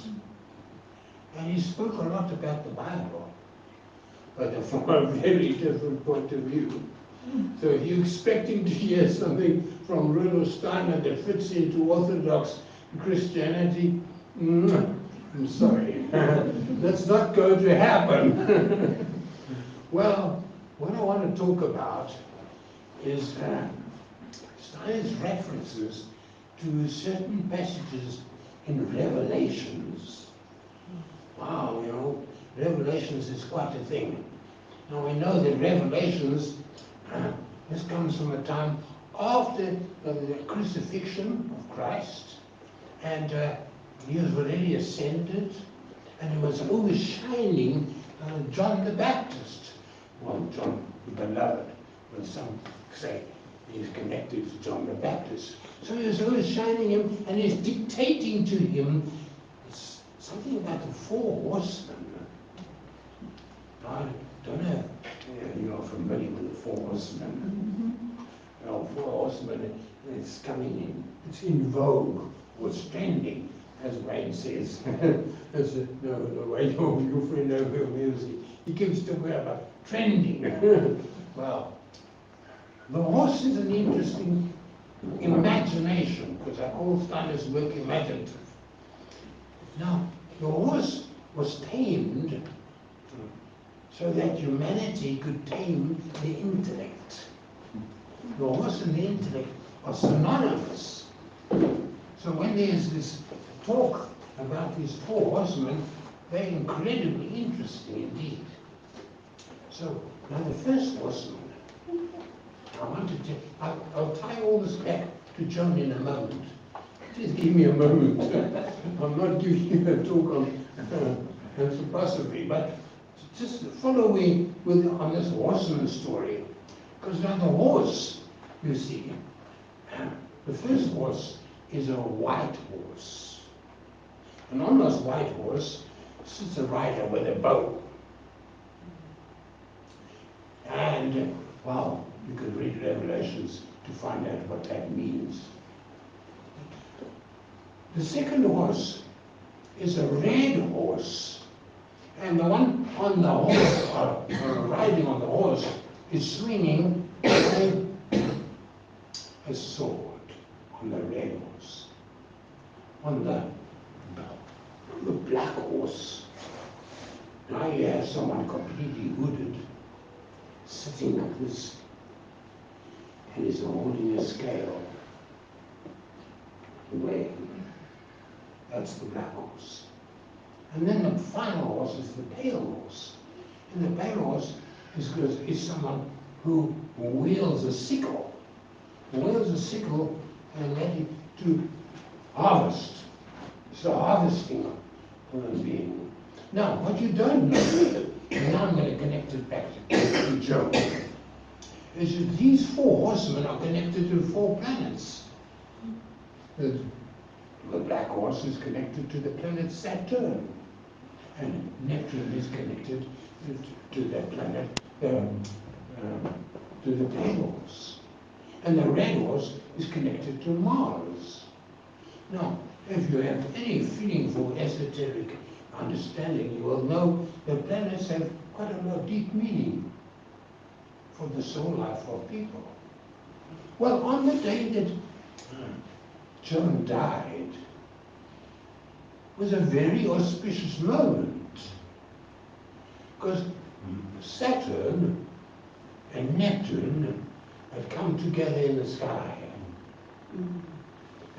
And he spoke a lot about the Bible, but from a very different point of view. So if you're expecting to hear something from Rudolf Steiner that fits into Orthodox Christianity, I'm sorry, that's not going to happen. Well, what I want to talk about is Steiner's references to certain passages in Revelations. Wow, you know, Revelations is quite a thing. Now we know that Revelations, this comes from a time after the crucifixion of Christ, and he was already ascended, and he was overshining John the Baptist. Well, John the Beloved, but some say he's connected to John the Baptist. So he was overshining him, and he's dictating to him something about the four horsemen. I don't know if you're familiar with the four horsemen. Well, four horsemen, it's coming in, it's in vogue, or trending, as Wayne says. No, Wayne, your friend over music, he keeps talking about trending. Well, the horse is an interesting imagination, because I call Steiner's work imaginative. Now, the horse was tamed so that humanity could tame the intellect. The horse and the intellect are synonymous. So when there's this talk about these four horsemen, they're incredibly interesting indeed. So, now the first horseman, I'll tie all this back to Joan in a moment. Just give me a moment. I'm not giving you a talk on anthroposophy, but just follow me on this horseman story. Because now the horse, you see, the first horse is a white horse. And on this white horse sits a rider with a bow. And, well, you could read Revelations to find out what that means. The second horse is a red horse. And the one on the horse, riding on the horse, is swinging a sword on the red horse. On the black horse, now you have someone completely hooded, sitting like this, and he's holding a scale, weighing. That's the black horse. And then the final horse is the pale horse. And the pale horse is someone who wields a sickle. Wields a sickle and ready to harvest. It's a harvesting human being. Now, what you don't know, and now I'm going to connect it back to Joe, is that these four horsemen are connected to four planets. The black horse is connected to the planet Saturn, and Neptune is connected to the planet, to the pale horse. And the red horse is connected to Mars. Now, if you have any feeling for esoteric understanding, you will know that planets have quite a lot of deep meaning for the soul life of people. Well, on the day that Joan died was a very auspicious moment, because Saturn and Neptune had come together in the sky,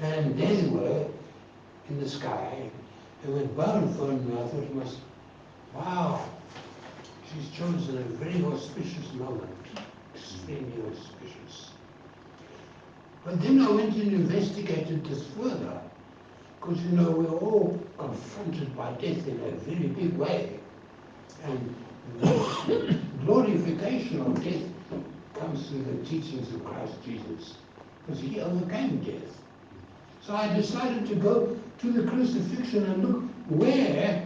and there they were in the sky, and when Bowen phoned me, I thought, wow, she's chosen a very auspicious moment, extremely auspicious. But then I went and investigated this further, because you know, we're all confronted by death in a very big way. And the glorification of death comes through the teachings of Christ Jesus, because he overcame death. So I decided to go to the crucifixion and look where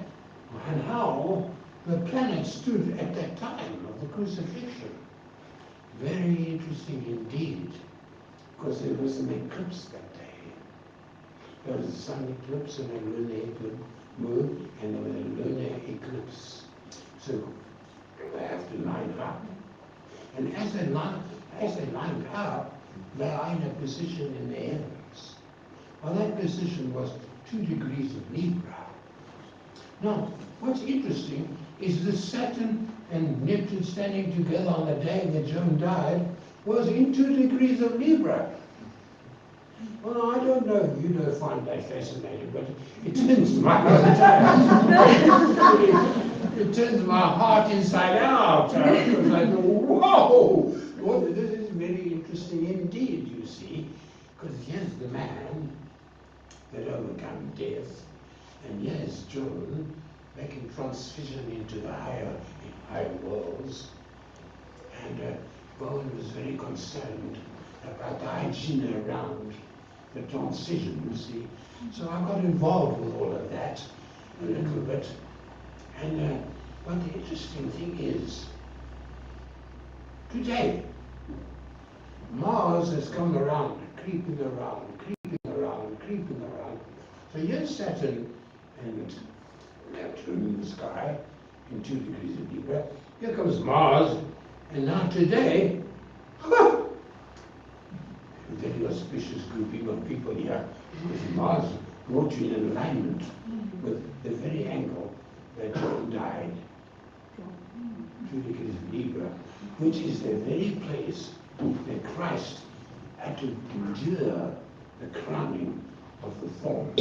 and how the planet stood at that time of the crucifixion. Very interesting indeed, because there was an eclipse that day. There was a sun eclipse and a lunar eclipse, moon, and there was a lunar eclipse. So they have to line up. And as they lined up, they are in a position in the heavens. Well, that position was 2 degrees of Libra. Now, what's interesting is the Saturn and Neptune standing together on the day that Joan died was in 2 degrees of Libra. Well, I don't know if you don't find that fascinating, but it turns my it turns my heart inside out. Because I go, whoa, well, this is very interesting indeed, you see. Because here's the man that overcome death, and here's Joan making transition into the higher worlds. And Bowen was very concerned about the hygiene around the transition, you see. So I got involved with all of that a little bit. And but the interesting thing is, today, Mars has come around, creeping around, creeping around, creeping around. So here's Saturn and Neptune in the sky in 2 degrees of Libra. Here comes Mars, and now today, a very auspicious grouping of people here, because Mars brought you in alignment with the very angle that Joan died, 2 degrees of Libra, which is the very place that Christ had to endure the crowning of the thorns.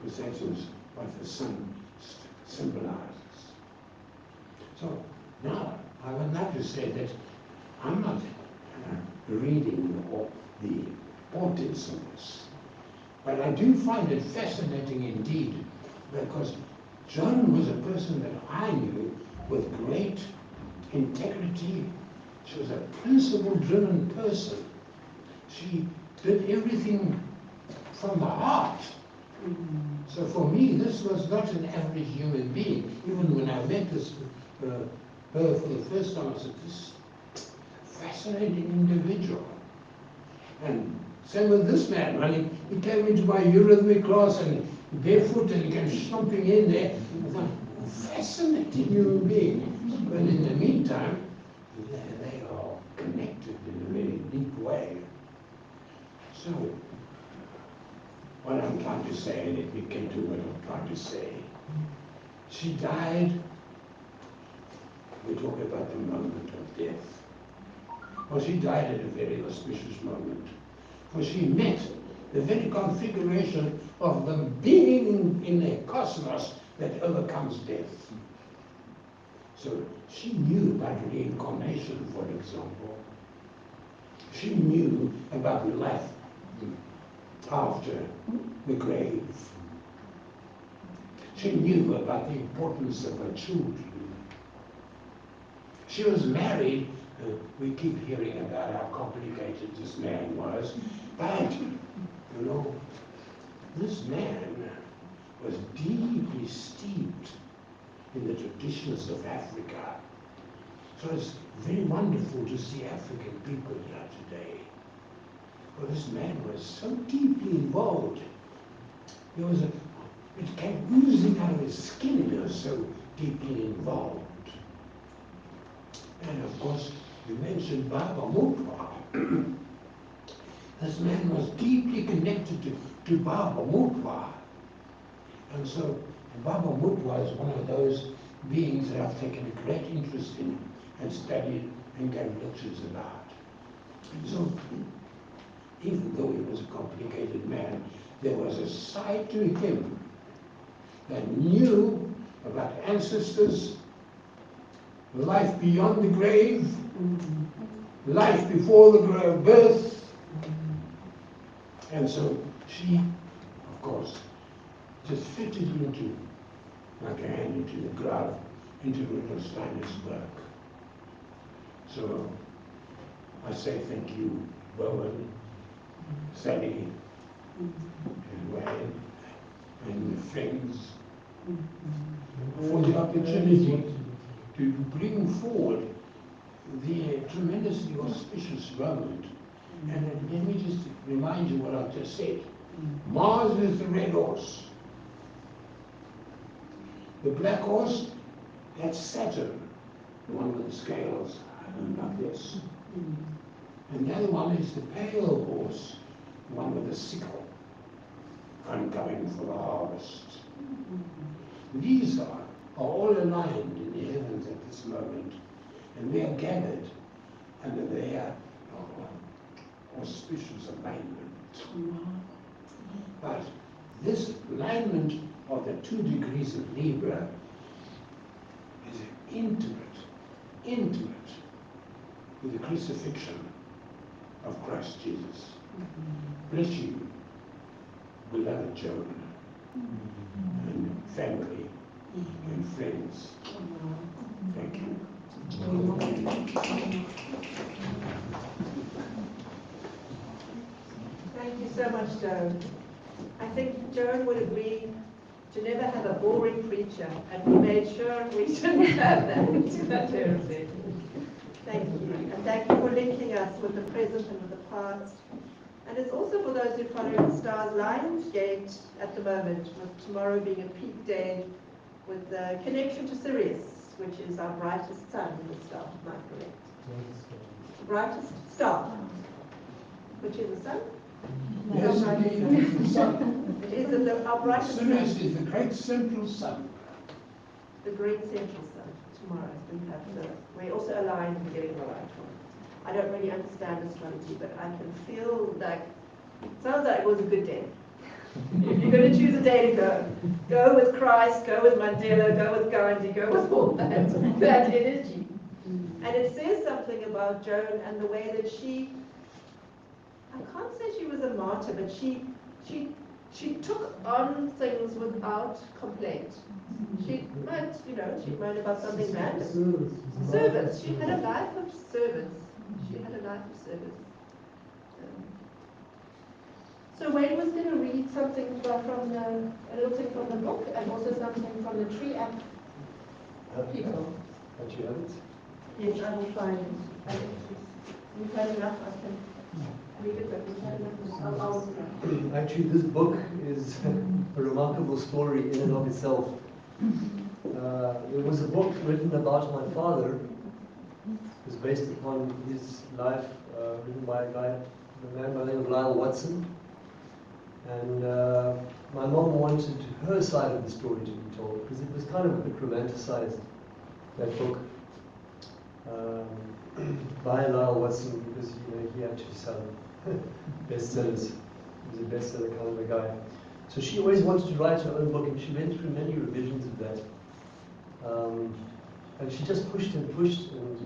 Because that was what the sun symbolizes. So now I would like to say that I'm not reading the importance of this, but I do find it fascinating indeed, because Joan was a person that I knew with great integrity. She was a principle-driven person. She did everything from the heart. So for me, this was not an average human being. Even when I met her for the first time, I said, this fascinating individual. And same with this man, when he came into my eurythmic class and barefoot and he came stomping in there, I thought, fascinating human being. But in the meantime, they are connected in a very deep way. So, what I'm trying to say, and let me get to what I'm trying to say. She died, we talk about the moment of death. Well, she died at a very auspicious moment. For she met the very configuration of the being in a cosmos that overcomes death. So she knew about reincarnation, for example. She knew about life after the grave. She knew about the importance of her children. She was married. We keep hearing about how complicated this man was, but, you know, this man was deeply steeped in the traditions of Africa. So it's very wonderful to see African people here today. Well, this man was so deeply involved. It came oozing out of his skin. He was so deeply involved. And of course, you mentioned Baba Mutwa. This man was deeply connected to Baba Mutwa. And so Baba Mutwa is one of those beings that I've taken a great interest in and studied and gave lectures about. So even though he was a complicated man, there was a side to him that knew about ancestors, life beyond the grave, life before the birth. And so she, of course, just fitted into, like a hand into the glove, into Rudolf Steiner's work. So I say thank you, Bowen, Sally, and Wayne, and the friends, for the opportunity to bring forward the tremendously auspicious moment. And let me just remind you what I've just said. Mars is the red horse. The black horse, that's Saturn, the one with the scales, like this. And the other one is the pale horse, the one with the sickle. I'm coming for the harvest. These are all aligned in the heavens at this moment, and we are gathered under their auspicious alignment. But this alignment of the 2 degrees of Libra is intimate with the crucifixion of Christ Jesus. Bless you, beloved Joan, and family, and friends. Thank you. Thank you so much, Joan. I think Joan would agree to never have a boring preacher, and we made sure we shouldn't have that. Thank you, and thank you for linking us with the present and with the past. And it's also for those who follow the stars Lionsgate at the moment, with tomorrow being a peak day with the connection to Sirius, which is our brightest sun in the star, am I correct? Brightest star, which is the sun? Yes, indeed, it is the sun. It is our brightest sun. Sirius is the great central sun. The great central sun tomorrow. We also align in getting the right one. I don't really understand astrology, but I can feel like it sounds like it was a good day. If you're going to choose a day to go with Christ, go with Mandela, go with Gandhi, go with all that energy. And it says something about Joan and the way that she, I can't say she was a martyr, but she took on things without complaint. She might about something random. Service. She had a life of service. So Wayne was going to read something a little thing from the book, and also something from the tree app people. Don't you have it? Yes, I will find it. We've had enough. I can read it, but we've had enough. Actually, this book is a remarkable story in and of itself. It was a book written about my father. It was based upon his life, written by a man by the name of Lyle Watson. And my mom wanted her side of the story to be told, because it was kind of a bit romanticized, that book, by Lyle Watson, because he actually sold bestsellers. He was a bestseller kind of a guy. So she always wanted to write her own book, and she went through many revisions of that. And she just pushed, and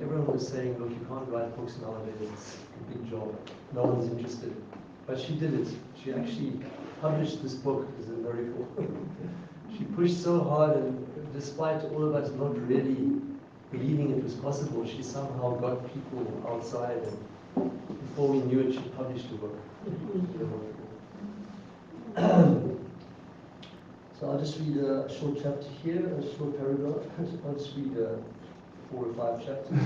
everyone was saying, look, you can't write books nowadays, it's a big job, no one's interested. But she did it. She actually published this book as a miracle. She pushed so hard, and despite all of us not really believing it was possible, she somehow got people outside, and before we knew it, she published a book. So I'll just read a short chapter here, a short paragraph. I'll just read 4 or 5 chapters.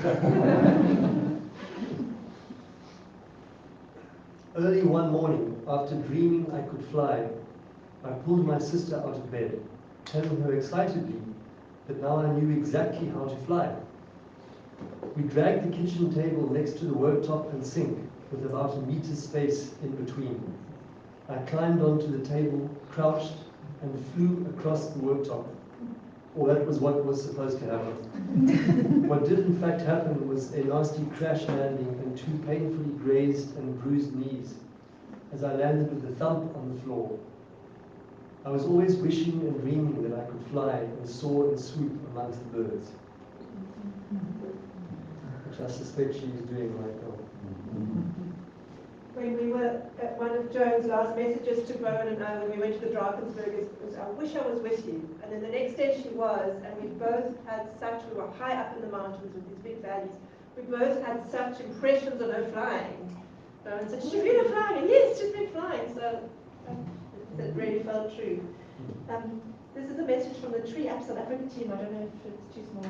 Early one morning, after dreaming I could fly, I pulled my sister out of bed, telling her excitedly that now I knew exactly how to fly. We dragged the kitchen table next to the worktop and sink, with about a meter's space in between. I climbed onto the table, crouched, and flew across the worktop. Or that was what was supposed to happen. What did in fact happen was a nasty crash landing and 2 painfully grazed and bruised knees, as I landed with a thump on the floor. I was always wishing and dreaming that I could fly and soar and swoop amongst the birds, which I suspect she is doing right now. When we were at one of Joan's last messages to Bowen and I, when we went to the Drakensberg, was I wish I was with you. And then the next day she was, and we both had we were high up in the mountains with these big valleys. We both had such impressions of her flying. Bowen said, did you feel her flying? And yes, she's been flying. So it really felt true. This is a message from the Tree App South Africa team. I don't know if it's too small.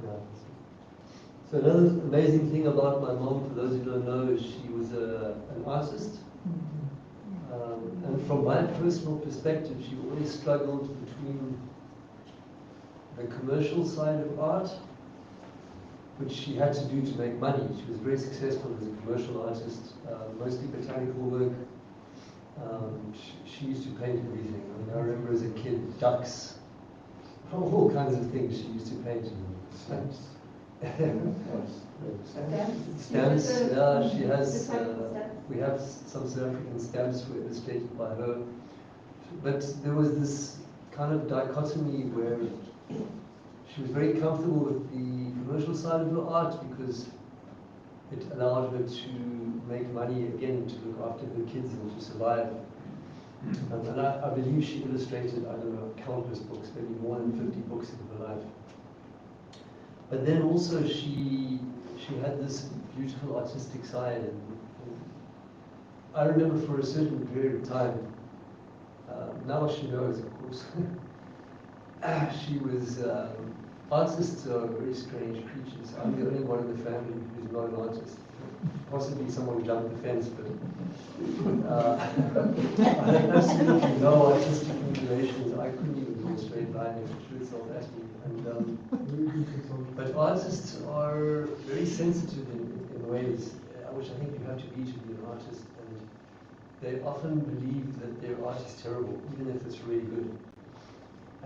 No. So another amazing thing about my mom, for those who don't know, is she was an artist. And from my personal perspective, she always struggled between the commercial side of art, which she had to do to make money. She was very successful as a commercial artist, mostly botanical work. She used to paint everything. I mean, I remember as a kid, ducks, all kinds of things she used to paint. Stamps. Stamps, yeah, she has, we have some South African stamps were illustrated by her. But there was this kind of dichotomy where she was very comfortable with the commercial side of her art because it allowed her to make money again, to look after her kids and to survive. And I believe she illustrated, I don't know, countless books, maybe more than 50 books in her life. But then also she had this beautiful artistic side. And I remember for a certain period of time, now she knows, of course, she was, artists are very strange creatures. I'm the only one in the family who's not an artist. Possibly someone jumped the fence, but I had absolutely no artistic inclinations. I couldn't even draw a straight line if the truth told at me. But artists are very sensitive in ways, which I think you have to be an artist. And they often believe that their art is terrible, even if it's really good.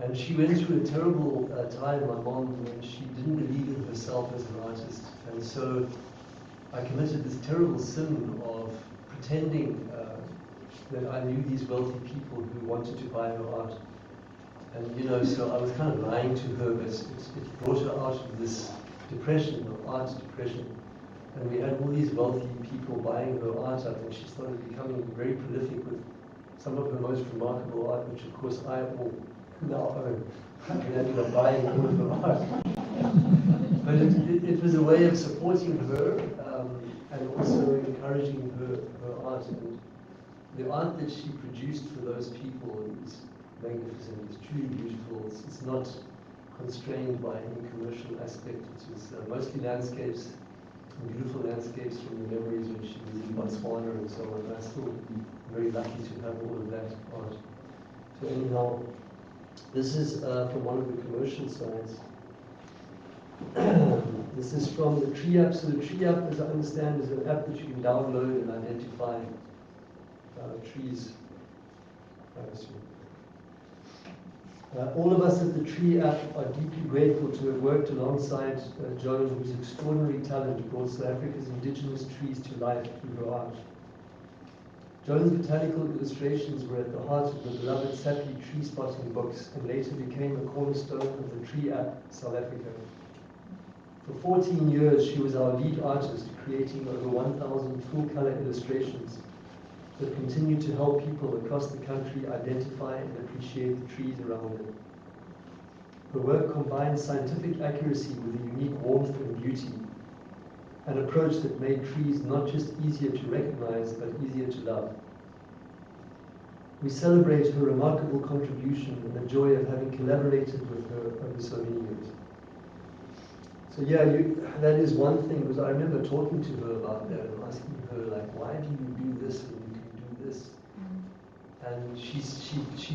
And she went through a terrible time, my mom, when she didn't believe in herself as an artist. And so I committed this terrible sin of pretending that I knew these wealthy people who wanted to buy her art. And you know, so I was kind of lying to her, but it brought her out of this depression, of art depression. And we had all these wealthy people buying her art up, and she started becoming very prolific with some of her most remarkable art, which of course I all now own. I ended up buying all of her art. But it was a way of supporting her and also encouraging her art. And the art that she produced for those people is magnificent. It's truly beautiful. It's not constrained by any commercial aspect. It is mostly landscapes, beautiful landscapes from the memories when she was in Botswana and so on. And I'm still very lucky to have all of that art. So anyhow, this is from one of the commercial sides. This is from the Tree app. So the Tree app, as I understand, is an app that you can download and identify trees. All of us at the Tree app are deeply grateful to have worked alongside Joan, whose extraordinary talent brought South Africa's indigenous trees to life through her art. Joan's botanical illustrations were at the heart of the beloved Sappi tree spotting books and later became a cornerstone of the Tree app South Africa. For 14 years, she was our lead artist, creating over 1,000 full-color illustrations that continue to help people across the country identify and appreciate the trees around them. Her work combines scientific accuracy with a unique warmth and beauty, an approach that made trees not just easier to recognize, but easier to love. We celebrate her remarkable contribution and the joy of having collaborated with her over so many years. So yeah, that is one thing, because I remember talking to her about that and asking her, like, why do you do this when you can do this? And she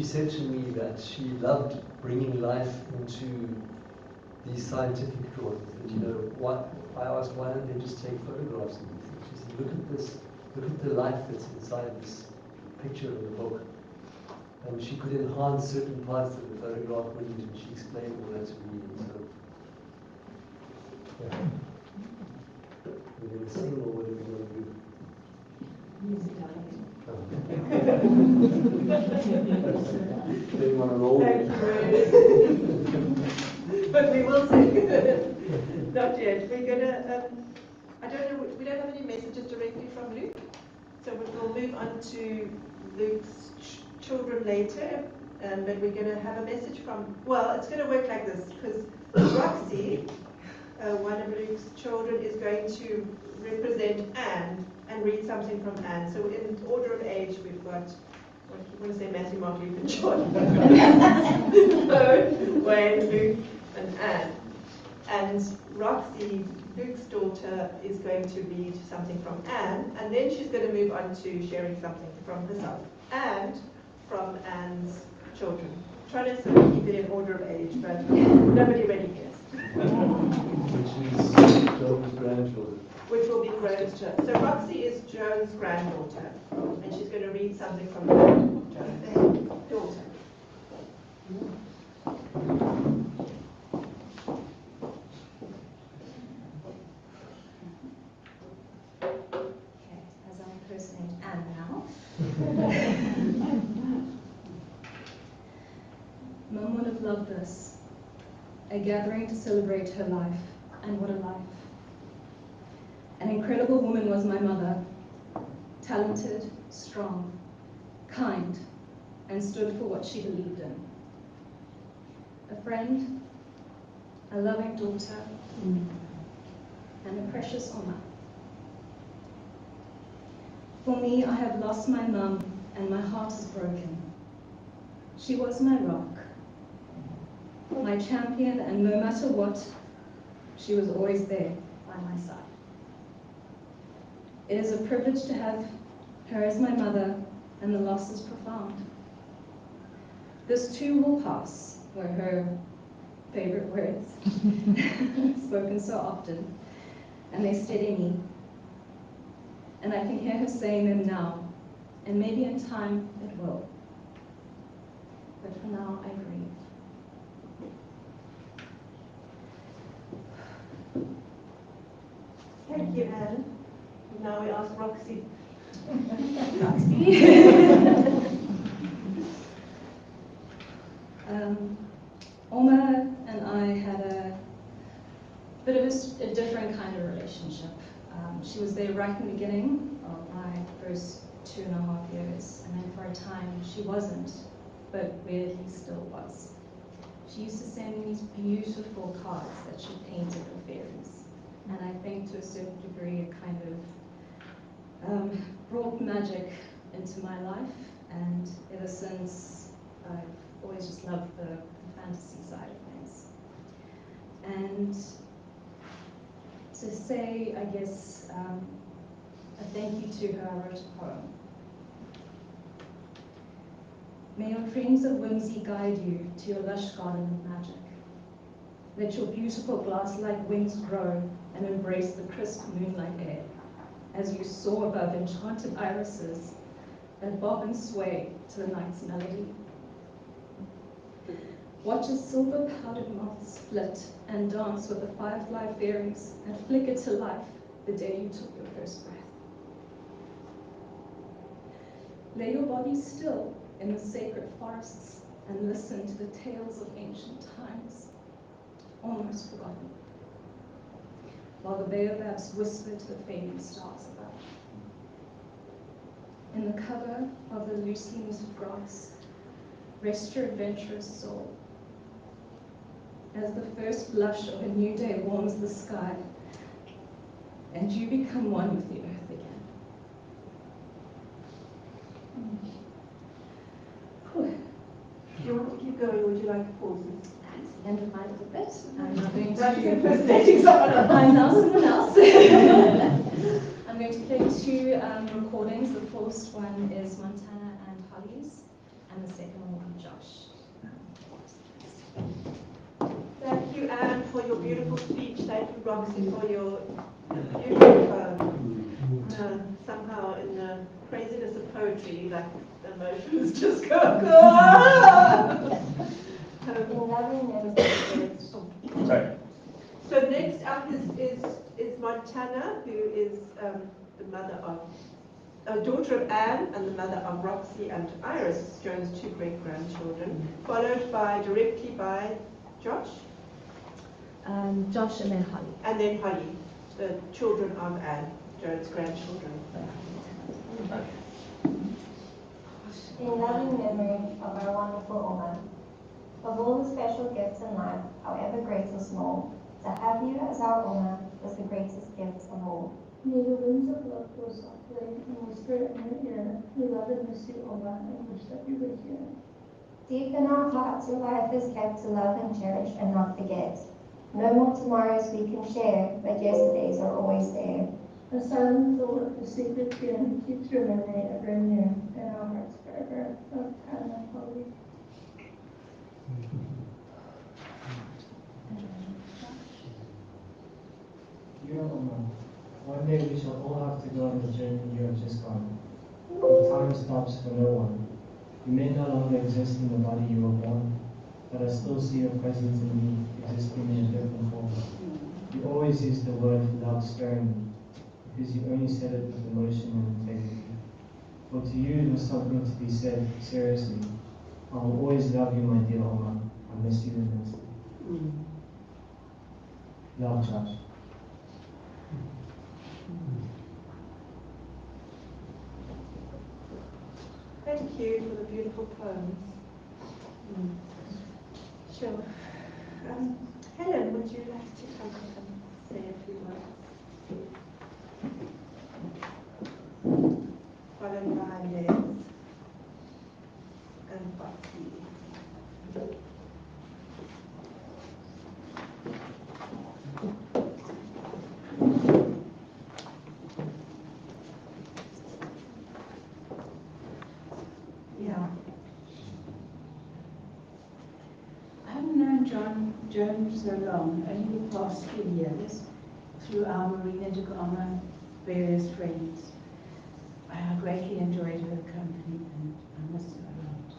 said to me that she loved bringing life into these scientific drawings. And you know, I asked, why don't they just take photographs of these things? She said, look at the life that's inside this picture in the book. And she could enhance certain parts that the photograph wouldn't, and she explained all that to me. And so, yeah. We're going to sing, or what are we going to do? They want to roll. But we will sing. Not yet. We're gonna. I don't know. We don't have any messages directly from Luke, so we'll move on to Luke's children later. But we're going to have a message from. Well, it's going to work like this because Roxy, one of Luke's children, is going to represent Anne and read something from Anne. So in order of age, we've got, what do you want to say, Matthew, Mark, Luke, and John. Wayne, Luke, and Anne. And Roxy, Luke's daughter, is going to read something from Anne, and then she's going to move on to sharing something from herself and from Anne's children. Trying to sort of keep it in order of age, but nobody really cares. Which is Joan's grandchildren. Which will be grandchildren. So Roxy is Joan's granddaughter, and she's going to read something from Joan's daughter. Okay, as I'm personing Anne now. Mum would have loved this. A gathering to celebrate her life, and what a life. An incredible woman was my mother, talented, strong, kind, and stood for what she believed in. A friend, a loving daughter, and a precious Oma. For me, I have lost my mum, and my heart is broken. She was my rock, my champion, and no matter what, she was always there by my side. It is a privilege to have her as my mother, and the loss is profound. This too will pass, were her favorite words, spoken so often, and they steady me. And I can hear her saying them now, and maybe in time it will. But for now, I grieve. Thank you, Anne. Now we ask Roxy. Oma and I had a bit of a different kind of relationship. She was there right in the beginning of my first 2.5 years, and then for a time she wasn't, but weirdly still was. She used to send me these beautiful cards that she painted of fairies, and I think to a certain degree it kind of brought magic into my life, and ever since I've always just loved the fantasy side of things. And to say, I guess, a thank you to her, I wrote a poem. May your dreams of whimsy guide you to your lush garden of magic. Let your beautiful glass-like wings grow and embrace the crisp moonlight air as you soar above enchanted irises that bob and sway to the night's melody. Watch as silver powdered moths flit and dance with the firefly fairies and flicker to life the day you took your first breath. Lay your body still in the sacred forests and listen to the tales of ancient times, almost forgotten, while the baobabs whisper to the fading stars above. In the cover of the loosely knitted grass, rest your adventurous soul. As the first blush of a new day warms the sky, and you become one with the earth again. Do you want to keep going, or would you like to pause? That's the end of my little bit. I'm now going That's to impersonating someone else. I'm now someone else. I'm going to play two recordings. The first one is Montana and Holly's, and the second one will be Josh. Thank you, Anne, for your beautiful speech. Thank you, Roxy, for your beautiful poem. Somehow, in the craziness of poetry, like the emotions just go. Sorry. So next up is Montana, who is the mother of, a daughter of Anne and the mother of Roxy and Iris, Joan's two great-grandchildren, followed directly by Josh. Josh and then Holly. And then Holly, the children of Anne, Joan's grandchildren. In loving memory of our wonderful Oma, of all the special gifts in life, however great or small, to have you as our Oma was the greatest gift of all. May the winds of love blow softly and whisper in your ear, we love and miss you, Oma, and wish that you were here. Deep in our hearts, your life is kept to love and cherish and not forget. No more tomorrows we can share, but yesterdays are always there. A silent thought, a secret feeling keeps your memory ever new in our hearts forever. Of Anna Holly. Dear Oma, one day we shall all have to go on the journey you have just gone. But time stops for no one. You may no longer exist in the body you were born, but I still see your presence in me, existing in a different form. You always use the word love sparingly, because you only said it with emotion and integrity. For to you it was something to be said seriously. I will always love you, my dear Oma. I miss you immensely. Love, Josh. Thank you for the beautiful poems. Sure. Helen, would you like to come up and say a few words? Followed by Liz and Bucky. Yeah. I haven't known Joan so long, only the past few years, through our Marina de Gama various friends. I greatly enjoyed her company and I miss her a lot.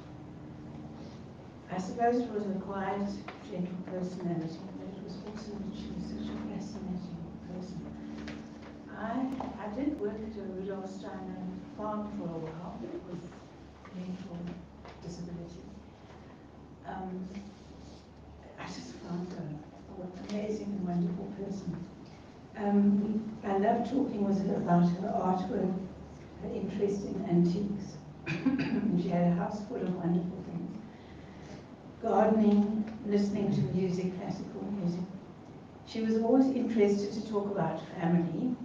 I suppose it was a quiet, gentle personality, but it was also that she was such a fascinating person. I did work at a Rudolf Steiner farm for a while with mental disability. I just found her an amazing and wonderful person. I loved talking with her about her artwork, her interest in antiques. She had a house full of wonderful things. Gardening, listening to music, classical music. She was always interested to talk about family,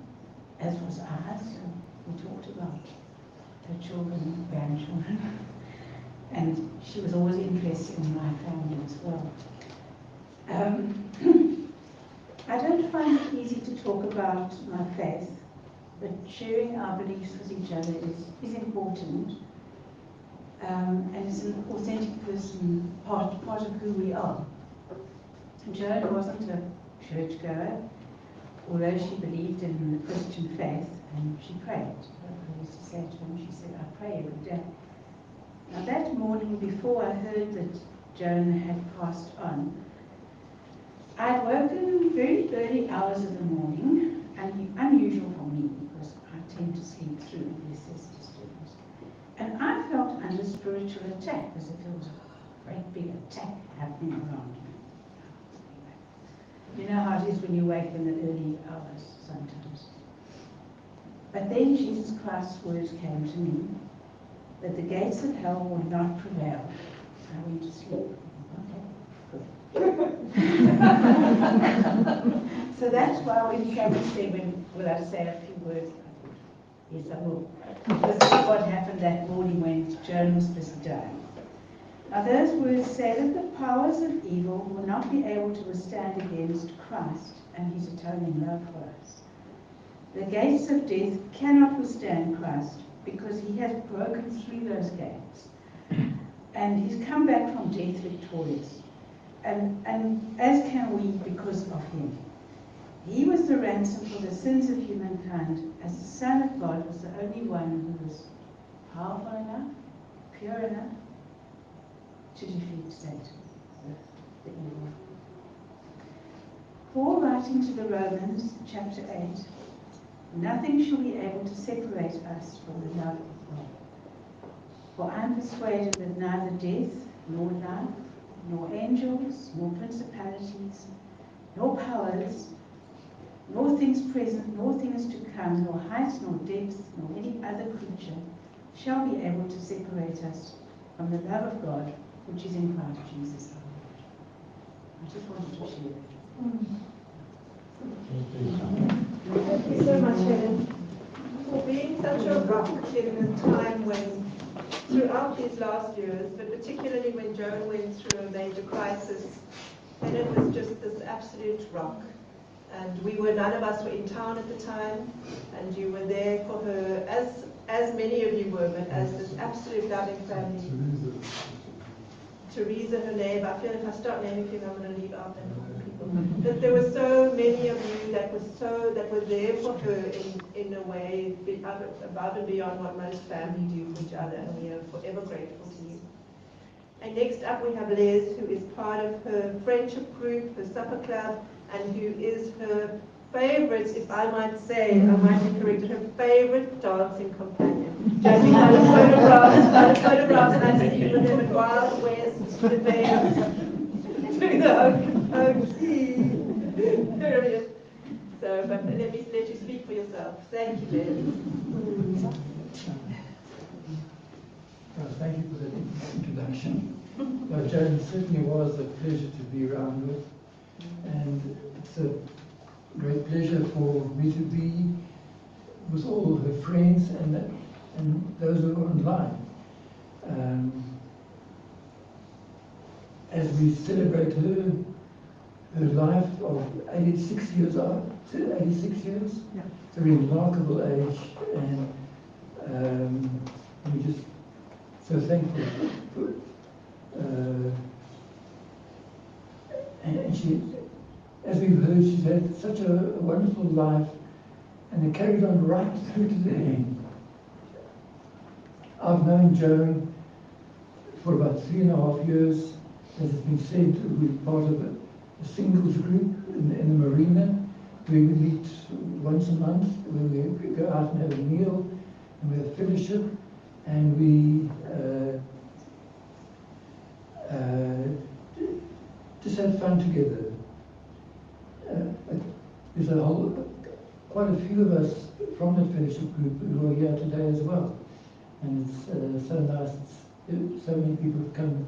as was I, so we talked about her children and grandchildren. And she was always interested in my family as well. I don't find it easy to talk about my faith, but sharing our beliefs with each other is important. And is an authentic person, part of who we are. Joan wasn't a churchgoer, although she believed in the Christian faith and she prayed. I used to say to him, she said, I pray every day. Now that morning before I heard that Joan had passed on, I'd woken very early hours of the morning, and unusual for me because I tend to sleep through unless there's disturbance. And I felt under spiritual attack, as if there was a great big attack happening around me. You know how it is when you wake in the early hours sometimes. But then Jesus Christ's words came to me that the gates of hell will not prevail. I went to sleep. So that's why when someone said, will I say a few words? I thought, yes, I will. This is what happened that morning when Joan was busy dying. Now those words say that the powers of evil will not be able to withstand against Christ and his atoning love for us. The gates of death cannot withstand Christ because he has broken through those gates. And he's come back from death victorious. And as can we because of him. He was the ransom for the sins of humankind, as the Son of God was the only one who was powerful enough, pure enough, to defeat Satan, the evil one. Paul, writing to the Romans, chapter 8, nothing shall be able to separate us from the love of God. For I am persuaded that neither death, nor life, nor angels, nor principalities, nor powers, nor things present, nor things to come, nor height, nor depth, nor any other creature shall be able to separate us from the love of God, which is in Christ Jesus our Lord. I just wanted to share that. Thank you so much, Helen, for being such a rock in a time when, throughout these last years, but particularly when Joan went through a major crisis and it was just this absolute rock. And none of us were in town at the time, and you were there for her, as many of you were, but as this absolute loving family. Teresa, her name, I feel if I start naming people, I'm going to leave out people. But there were so many of you that were there for her in a way above and beyond what most families do for each other, and we are forever grateful to you. And next up we have Les, who is part of her friendship group, her supper club, and who is her favorite, if I might say, I might be corrected, her favorite dancing companion. Judging by the photographs I see with them at Wild West, the Vegas, doing the hokey. Brilliant. So, but let you speak for yourself. Thank you, Les. Thank you for that introduction. Joan certainly was a pleasure to be around with, and it's a great pleasure for me to be with all of her friends and those who are online. As we celebrate her life of 86 years old, 86 years, yeah. It's a remarkable age, and we're just so thankful for and she, as we've heard, she's had such a wonderful life, and it carried on right through to the end. I've known Joan for about 3.5 years. As has been said, we're part of a singles group in the marina, where we meet once a month, where we go out and have a meal, and we have fellowship, and we just have fun together. There's quite a few of us from the fellowship group who are here today as well, and it's so nice. So many people have come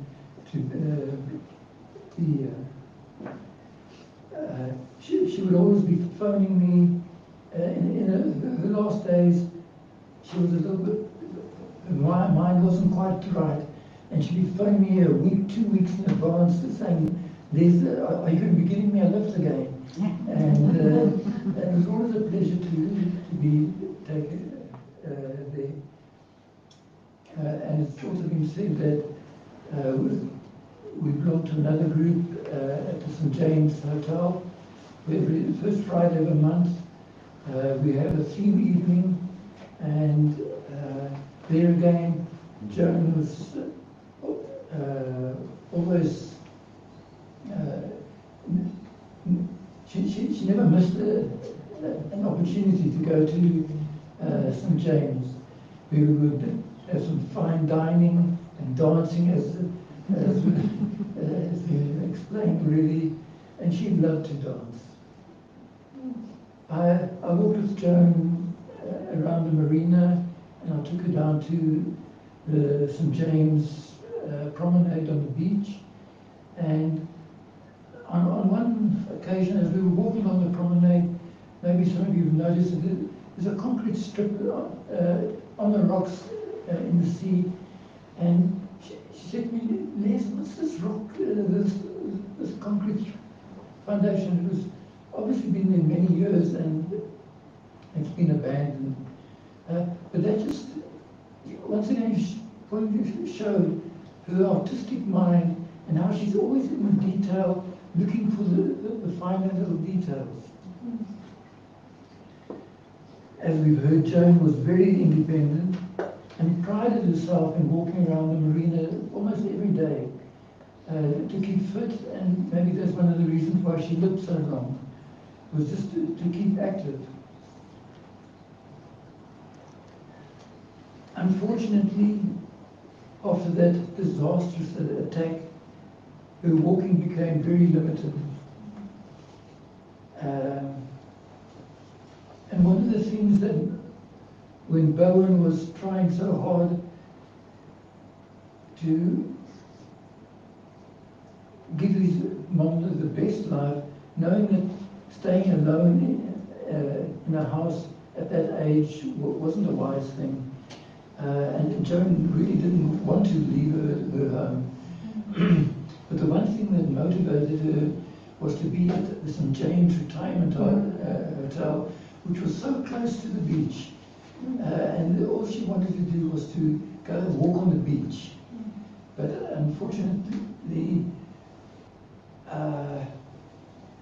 to be here. She would always be phoning me in her last days. She was a little bit, her mind wasn't quite right, and she'd be phoning me a week, 2 weeks in advance, saying, are you going to be giving me a lift again? And it was always a pleasure to be taken there. And it's also been said that we belong to another group at the St. James Hotel, where the first Friday of a month we have a theme evening, and there again, Joan was always she never missed an opportunity to go to St. James. We would have some fine dining and dancing, as we explained really, and she loved to dance. I walked with Joan around the marina, and I took her down to the St. James promenade on the beach, and on one occasion, as we were walking on the promenade, maybe some of you have noticed that there's a concrete strip on the rocks in the sea, and she said to me, Les, what's this rock, this concrete foundation? It was obviously been there many years and it's been abandoned. But that just, once again, showed her artistic mind and how she's always in detail, looking for the finer little details. As we've heard, Joan was very independent and prided herself in walking around the marina almost every day to keep fit, and maybe that's one of the reasons why she lived so long, was just to keep active. Unfortunately, after that disastrous attack, her walking became very limited. And one of the things that, when Bowen was trying so hard to give his mom the best life, knowing that staying alone in a house at that age wasn't a wise thing. And Joan really didn't want to leave her home. But the one thing that motivated her was to be at the St. James Retirement Hotel, which was so close to the beach. And all she wanted to do was to go and walk on the beach. But unfortunately,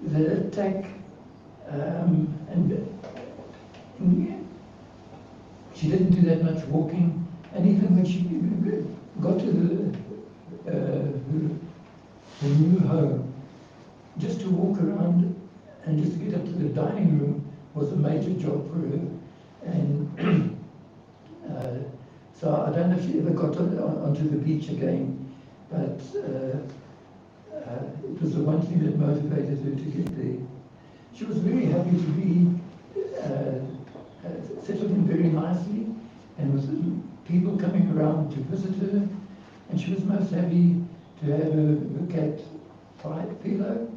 the attack, and she didn't do that much walking, and even when she got to her new home, just to walk around and just to get up to the dining room was a major job for her. And so I don't know if she ever got onto the beach again, but it was the one thing that motivated her to get there. She was very happy to be settled in very nicely, and with people coming around to visit her, and she was most happy to have her cat Philo.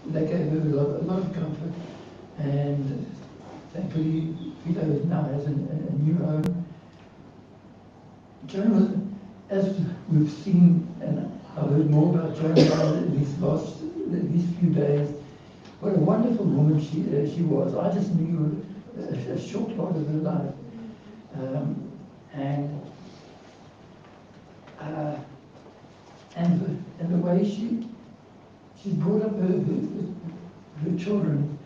They gave her a lot of comfort, and thankfully Philo now has a new home. Joan was, as we've seen, and I've heard more about Joan these few days, what a wonderful woman she was. I just knew a short part of her life. And the way she brought up her children,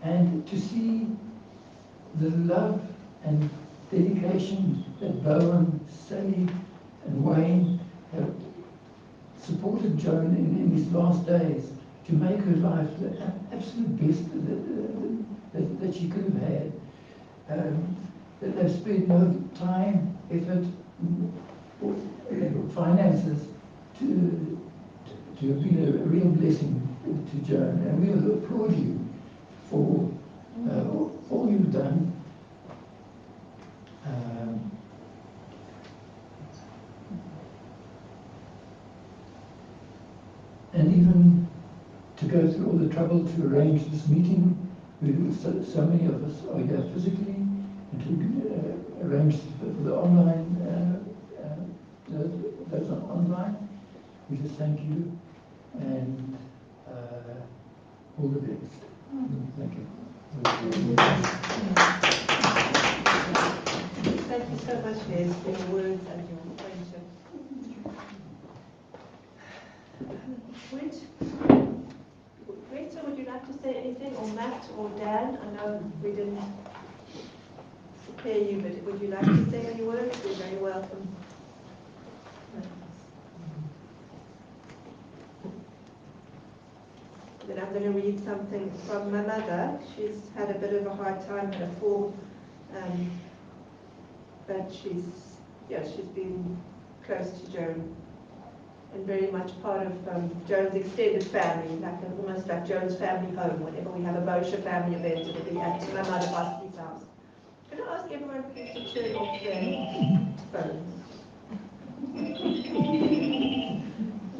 and to see the love and dedication that Bowen, Sally and Wayne have supported Joan in these last days to make her life the absolute best that she could have had. That they've spent no time, effort, or finances to have been a real blessing to Joan, and we will applaud you for all you've done. And even to go through all the trouble to arrange this meeting, so many of us are here physically, and to arrange for the online, those online. We just thank you, and all the best. Thank you. Thank you so much, Les, for your words and your friendship. Greta, would you like to say anything, or Matt, or Dan? I know we didn't prepare you, but would you like to say any words? You're very welcome. Then I'm going to read something from my mother. She's had a bit of a hard time with a fall, but she's been close to Joan and very much part of Joan's extended family, almost like Joan's family home. Whenever we have a Bosher family event, it'll be at my mother Bosky's house. I'm going to ask everyone please to turn off their phones.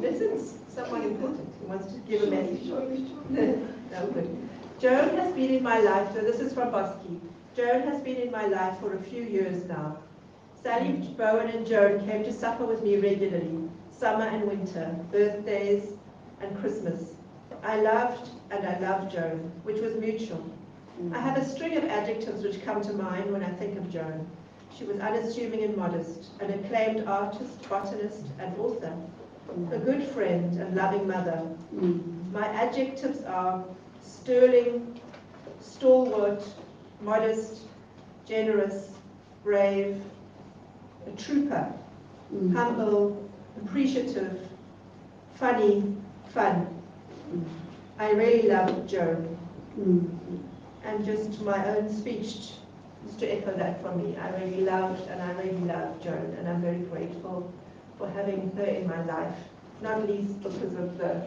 This is someone important who wants to give a message. No, good. Joan has been in my life, so this is from Bosky. Joan has been in my life for a few years now. Sally, Bowen and Joan came to supper with me regularly, summer and winter, birthdays and Christmas. I loved and I love Joan, which was mutual. I have a string of adjectives which come to mind when I think of Joan. She was unassuming and modest, an acclaimed artist, botanist and author, a good friend and loving mother. My adjectives are sterling, stalwart, modest, generous, brave, a trooper, humble, appreciative, funny, fun. I really love Joan. And just my own speech, just to echo that from me, I really loved and I really love Joan, and I'm very grateful for having her in my life, not least because of the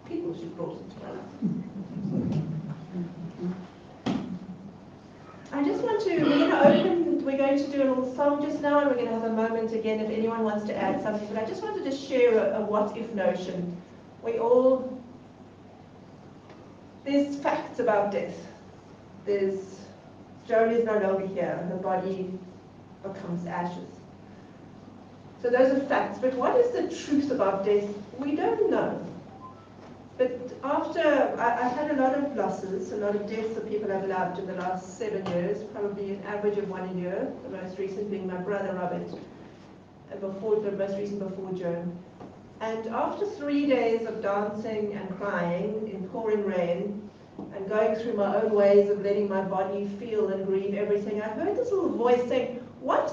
people she brought into my life. I just want to, we're going to do a little song just now, and we're going to have a moment again if anyone wants to add something, but I just wanted to share a what-if notion. There's facts about death. Joan is no longer here, her body becomes ashes. So those are facts. But what is the truth about death? We don't know. But after, I've had a lot of losses, a lot of deaths of people I've loved in the last 7 years, probably an average of 1 a year, the most recent being my brother Robert, the most recent before Joan. And after 3 days of dancing and crying in pouring rain, and going through my own ways of letting my body feel and grieve everything, I heard this little voice saying, what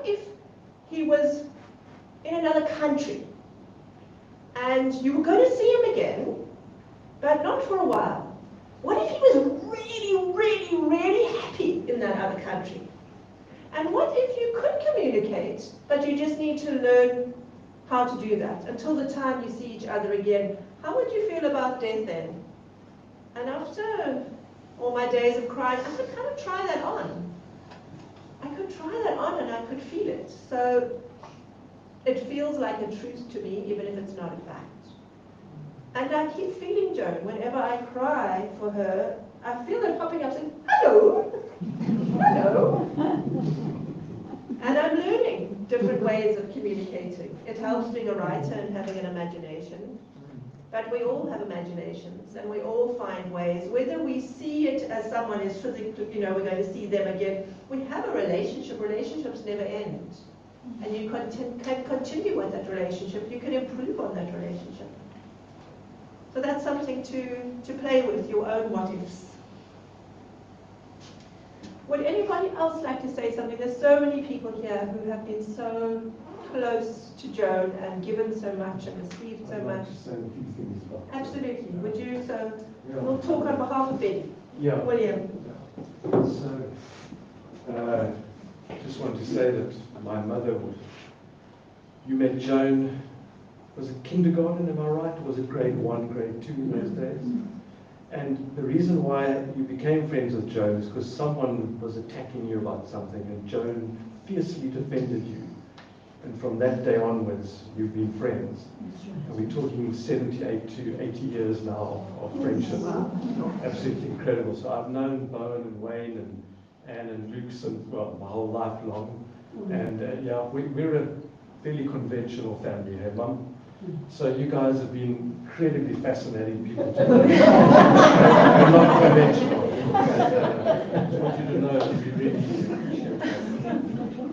if he was in another country and you were going to see him again, but not for a while? What if he was really, really, really happy in that other country? And what if you could communicate, but you just need to learn how to do that until the time you see each other again? How would you feel about death then? And after all my days of crying, I could kind of try that on. I could try that on and I could feel it. So it feels like a truth to me, even if it's not a fact. And I keep feeling Joan. Whenever I cry for her, I feel her popping up saying, hello, hello. And I'm learning different ways of communicating. It helps being a writer and having an imagination. But we all have imaginations, and we all find ways, whether we see it as someone is physically, we're going to see them again. We have a relationship. Relationships never end. And you can continue with that relationship. You can improve on that relationship. So that's something to play with, your own what ifs. Would anybody else like to say something? There's so many people here who have been so close to Joan and given so much and received so much. Absolutely. Would you? So we'll talk on behalf of Betty. Yeah. William. So, just want to say that my mother, you met Joan, was it kindergarten, am I right? Was it grade 1, grade 2 in those days? And the reason why you became friends with Joan is because someone was attacking you about something and Joan fiercely defended you. And from that day onwards, you've been friends. And we're talking 78 to 80 years now of friendship. Absolutely incredible. So I've known Bowen and Wayne and Anne and Luke since, well, my whole life long. And yeah, we're a fairly conventional family, hey, Mum? So you guys have been incredibly fascinating people to know. We're not conventional. I just want you to know that we really appreciate that.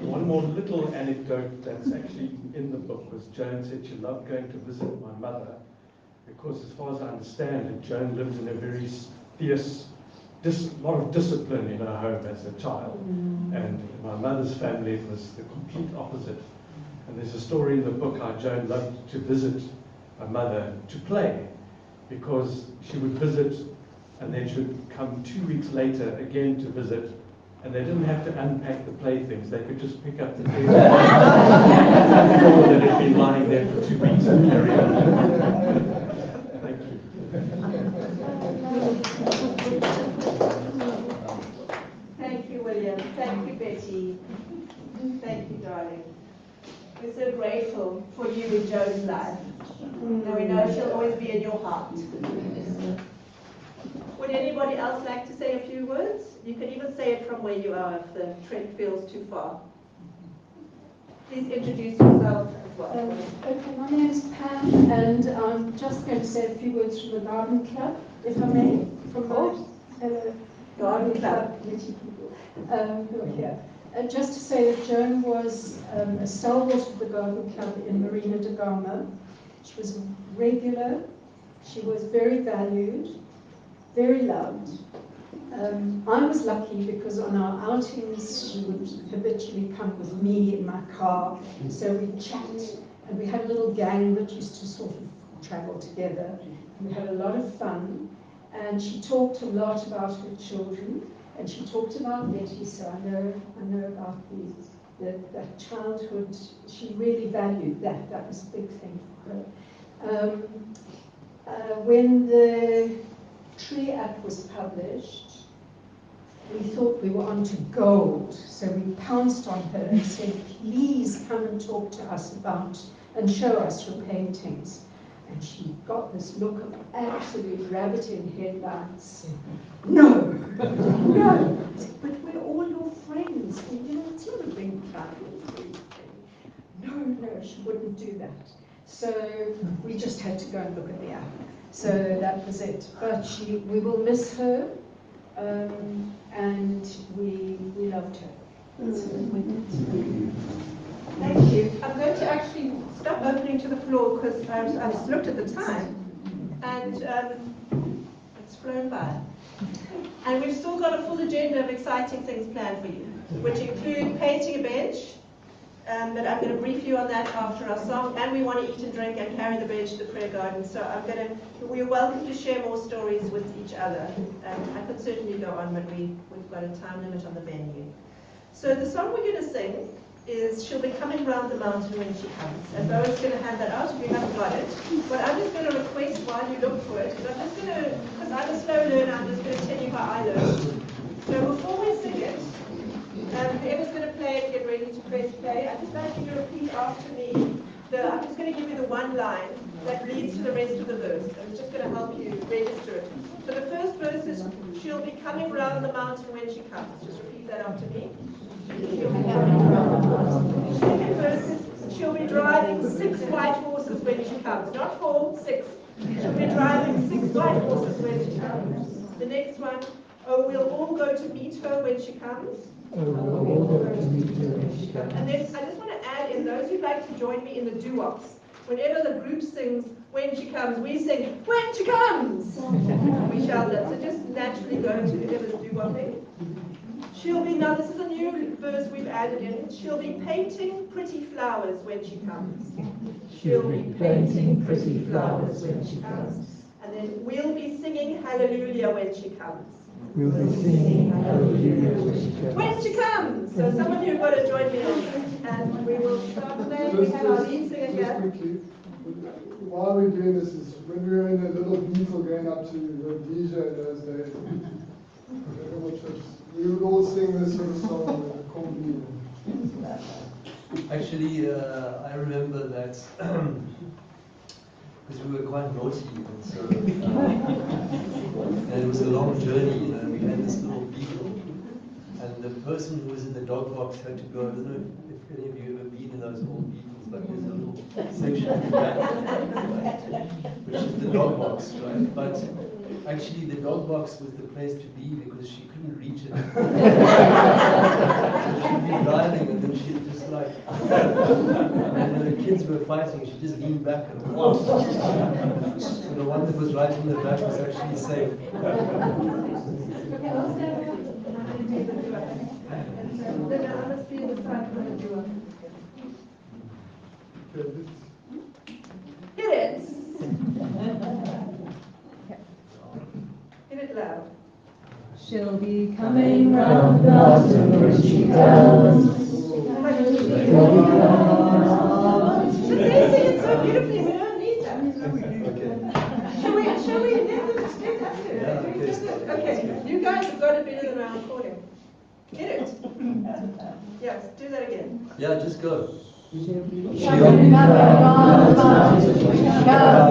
One more little anecdote that's actually in the book was Joan said she loved going to visit my mother because, as far as I understand it, Joan lived in a very fierce, lot of discipline in her home as a child. And my mother's family was the complete opposite. And there's a story in the book how Joan loved to visit my mother to play, because she would visit and then she would come 2 weeks later again to visit, and they didn't have to unpack the playthings. They could just pick up the things that had been lying there for 2 weeks and carry on. Thank you. Thank you, William. Thank you, Betty. Thank you, darling. We're so grateful for you in Joan's life. And we know she'll always be in your heart. Would anybody else like to say a few words? You can even say it from where you are if the trip feels too far. Please introduce yourself as well. Okay, my name is Pam, and I'm just going to say a few words from the Garden Club, if I may. From the Garden Club committee people who are here. Just to say that Joan was a stalwart of the Garden Club in Marina de Gama. She was regular, she was very valued, very loved. I was lucky because on our outings she would habitually come with me in my car, so we'd chat, and we had a little gang that used to sort of travel together. We had a lot of fun, and she talked a lot about her children. And she talked about Betty, so I know about that childhood. She really valued that. That was a big thing for her. When the Tree Act was published, we thought we were on to gold. So we pounced on her and said, please come and talk to us about and show us your paintings. And she got this look of absolute rabbit in headlights. No, no. But we're all your friends. You know, it's not a big club. wouldn't do that. So we just had to go and look at the app. So that was it. But we will miss her, and we loved her. Thank you. I'm going to actually stop opening to the floor because I just looked at the time and it's flown by. And we've still got a full agenda of exciting things planned for you, which include painting a bench, but I'm going to brief you on that after our song, and we want to eat and drink and carry the bench to the prayer garden. So we're welcome to share more stories with each other. I could certainly go on, but we've got a time limit on the venue. So the song we're going to sing is She'll Be Coming Round the Mountain When She Comes. And Bowen's going to hand that out if you haven't got it. But I'm just going to request while you look for it, because I'm a slow learner, I'm just going to tell you how I learn. So before we sing it, whoever's going to play it, get ready to press play. I'd just like you to repeat after me. I'm just going to give you the one line that leads to the rest of the verse. And it's just going to help you register it. So the first verse is, she'll be coming round the mountain when she comes. Just repeat that after me. She'll be coming round the mountain. The second verse is, she'll be driving 6 white horses when she comes. Not 4, 6. She'll be driving 6 white horses when she comes. The next one, oh, we'll all go to meet her when she comes. And then I just want to add in, those who'd like to join me in the doo-wops, whenever the group sings when she comes, we sing when she comes. We shout that. So just naturally go to whoever's doo-wopping. She'll be, now this is a new verse we've added in, she'll be painting pretty flowers when she comes. She'll be painting pretty flowers when she comes. And then we'll be singing hallelujah when she comes. We'll be singing hallelujah when she comes. So some of you have got to join me on that. And we will start playing. We have our lead singer here. Quickly, while we're doing this, is when we were in a little Beetle going up to Rhodesia in those days, we would all sing this sort of song with a combi. Actually, I remember that because we were quite naughty, and so and it was a long journey. We had this little beetle, and the person who was in the dog box had to go. I don't know if any of you have ever been in those old beetles, but there's a little section in the back, which is the dog box, right? But actually, the dog box was the place to be because she couldn't reach it. So she'd be driving, and then she'd just like, and when the kids were fighting, she'd just lean back and watch. So the one that was right in the back was actually safe. Hit it. Hit it loud. She'll be coming round the mountain when she comes. But they sing it so beautifully, we don't need that. Shall we let them speak after? Okay, you guys have got it better than our recording. Hit it. Yes, do that again. Yeah, just go. She'll be coming round the mountain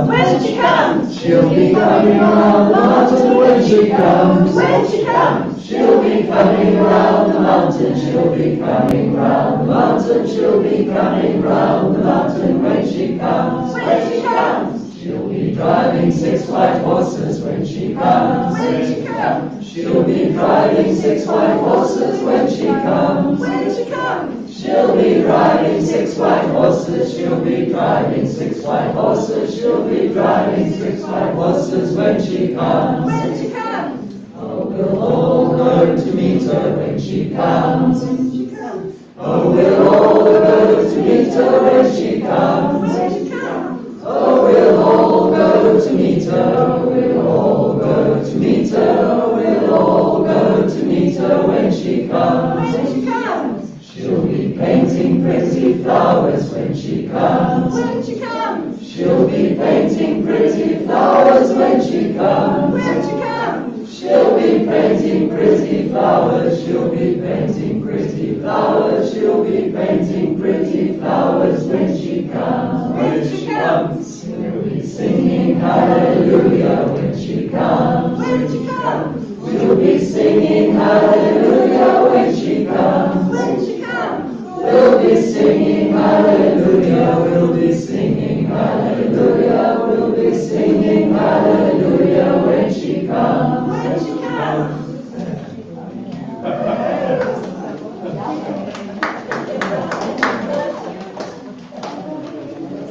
when she comes. She'll be coming round the mountain when she comes. When she comes. She'll be coming round the mountain. She'll be coming round the mountain. She'll be coming round the mountain when she comes. When she comes. She'll be driving 6 white horses when she comes. When she comes. She'll be driving 6 white horses when she comes. When she comes. She'll be riding 6 white horses. She'll be driving 6 white horses. She'll be driving 6 white horses when she comes. When she comes. Oh, we'll all go to meet her when she comes. When she comes. Oh, we'll all go to meet her when she comes. When she comes. Oh, we'll all go to meet her. We'll all go to meet her. We'll all go to meet her when she comes. When she comes. She'll be painting pretty flowers when she comes. When she comes. She'll be painting pretty flowers when she comes. When she comes. She'll be painting pretty flowers. She'll be painting pretty flowers. She'll be painting pretty flowers when she comes. When she comes. She'll be singing hallelujah when she comes. When she comes. We'll be singing hallelujah when she comes. When she comes. We'll be singing hallelujah. We'll be singing hallelujah, we'll be singing hallelujah when she comes. When she comes.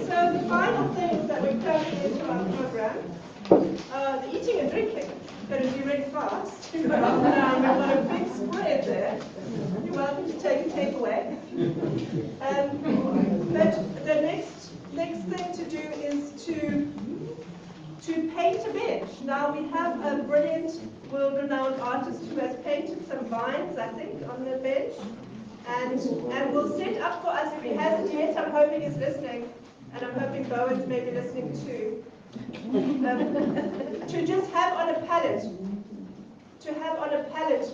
So the final things that we're coming into our program, the eating and drinking. Going to be really fast. We've got a big spread there. You're welcome to take a takeaway. But the next thing to do is to paint a bench. Now we have a brilliant world-renowned artist who has painted some vines, I think, on the bench. And will set up for us, if he hasn't yet, I'm hoping he's listening, and I'm hoping Bowen's maybe listening too, to just have on a palette,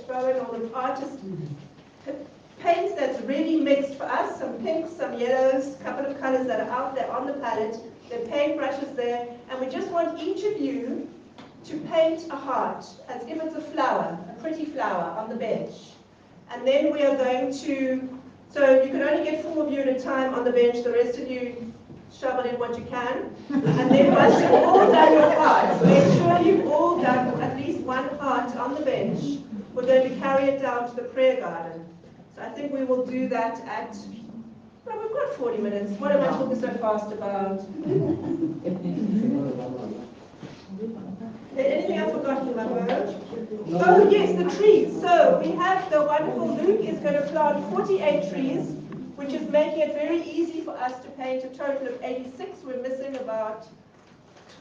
Bowen or the artist, paints that's really mixed for us, some pinks, some yellows, a couple of colors that are out there on the palette, there are paintbrushes there, and we just want each of you to paint a heart, as if it's a flower, a pretty flower on the bench. And then we are going to, so you can only get 4 of you at a time on the bench, the rest of you shovel in what you can. And then once you've all done your parts, make sure you've all done at least one heart on the bench. We're going to carry it down to the prayer garden. So I think we will do that at, well, we've got 40 minutes. What am I talking so fast about? Anything I've forgotten, my word? Oh yes, the trees. So we have the wonderful Luke is going to plant 48 trees, which is making it very easy for us to paint a total of 86. We're missing about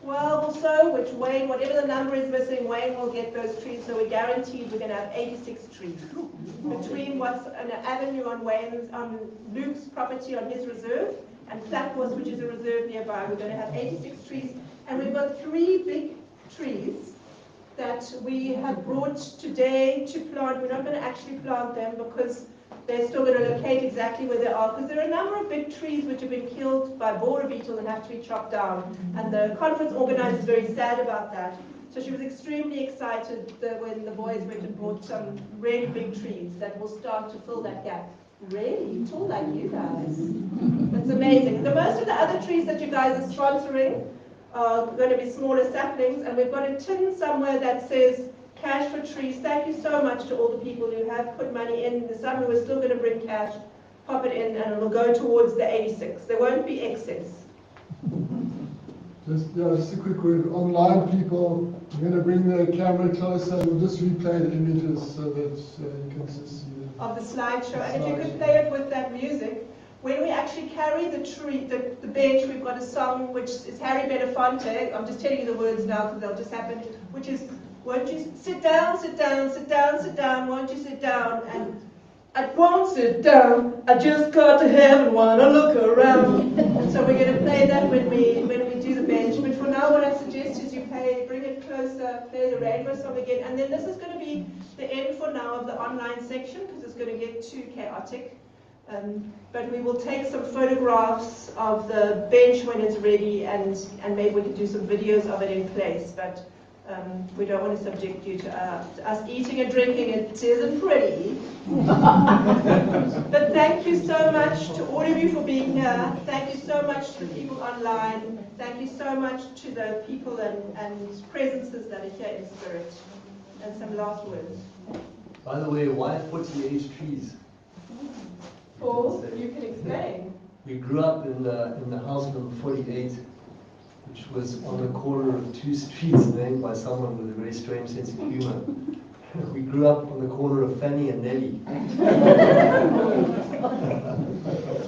12 or so, which Wayne, whatever the number is missing, Wayne will get those trees. So we're guaranteed we're going to have 86 trees. Between what's an avenue on Luke's property on his reserve, and Flatbush, which is a reserve nearby, we're going to have 86 trees. And we've got 3 big trees that we have brought today to plant. We're not going to actually plant them because they're still going to locate exactly where they are, because there are a number of big trees which have been killed by borer beetle and have to be chopped down. And the conference organizer is very sad about that. So she was extremely excited when the boys went and brought some really big trees that will start to fill that gap. Really? Tall like you guys. That's amazing. Most of the other trees that you guys are sponsoring are going to be smaller saplings, and we've got a tin somewhere that says cash for trees. Thank you so much to all the people who have put money in the summer. We're still going to bring cash, pop it in, and it'll go towards the 86. There won't be excess. Just a quick word. Online people, I'm going to bring the camera closer. We'll just replay the images so that you can just see them. Of the slideshow. And if you could play it with that music. When we actually carry the bench, we've got a song which is Harry Belafonte. I'm just telling you the words now because they'll just happen. Which is, won't you sit down, sit down, sit down, sit down, won't you sit down? And I won't sit down, I just got to heaven, wanna look around. And so we're going to play that when we do the bench. But for now, what I suggest is you bring it closer, play the rainbow song again. And then this is going to be the end for now of the online section because it's going to get too chaotic. But we will take some photographs of the bench when it's ready, and maybe we can do some videos of it in place. But we don't want to subject you to us eating and drinking. It isn't pretty. But thank you so much to all of you for being here. Thank you so much to the people online. Thank you so much to the people and presences that are here in spirit. And some last words. By the way, why 48 trees? Paul, you can explain. We grew up in the house number 48, which was on the corner of 2 streets named by someone with a very strange sense of humor. We grew up on the corner of Fanny and Nelly.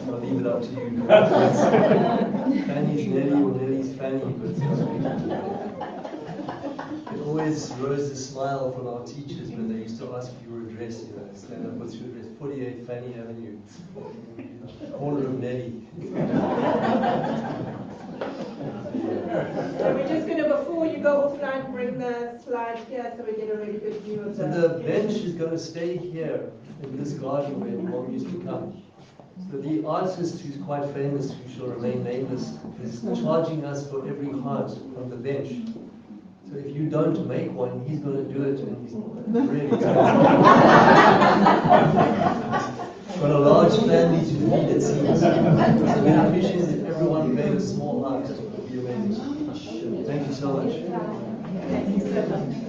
I'll leave it up to you. Fanny's Nelly or Nelly's Fanny. It always rose a smile from our teachers when they used to ask for your address, stand up, what's your address? 48 Fanny Avenue, corner of Nelly. So we're just going to, before you go offline, bring the slide here so we get a really good view of So the bench is going to stay here in this garden where Mom used to come. So the artist, who's quite famous, who shall remain nameless, is charging us for every heart on the bench. So if you don't make one, he's going to do it, and he's really got a large family to feed, it seems. So we appreciate it. everyone made a small art. It would be amazing. Thank you so much. Thank you so much.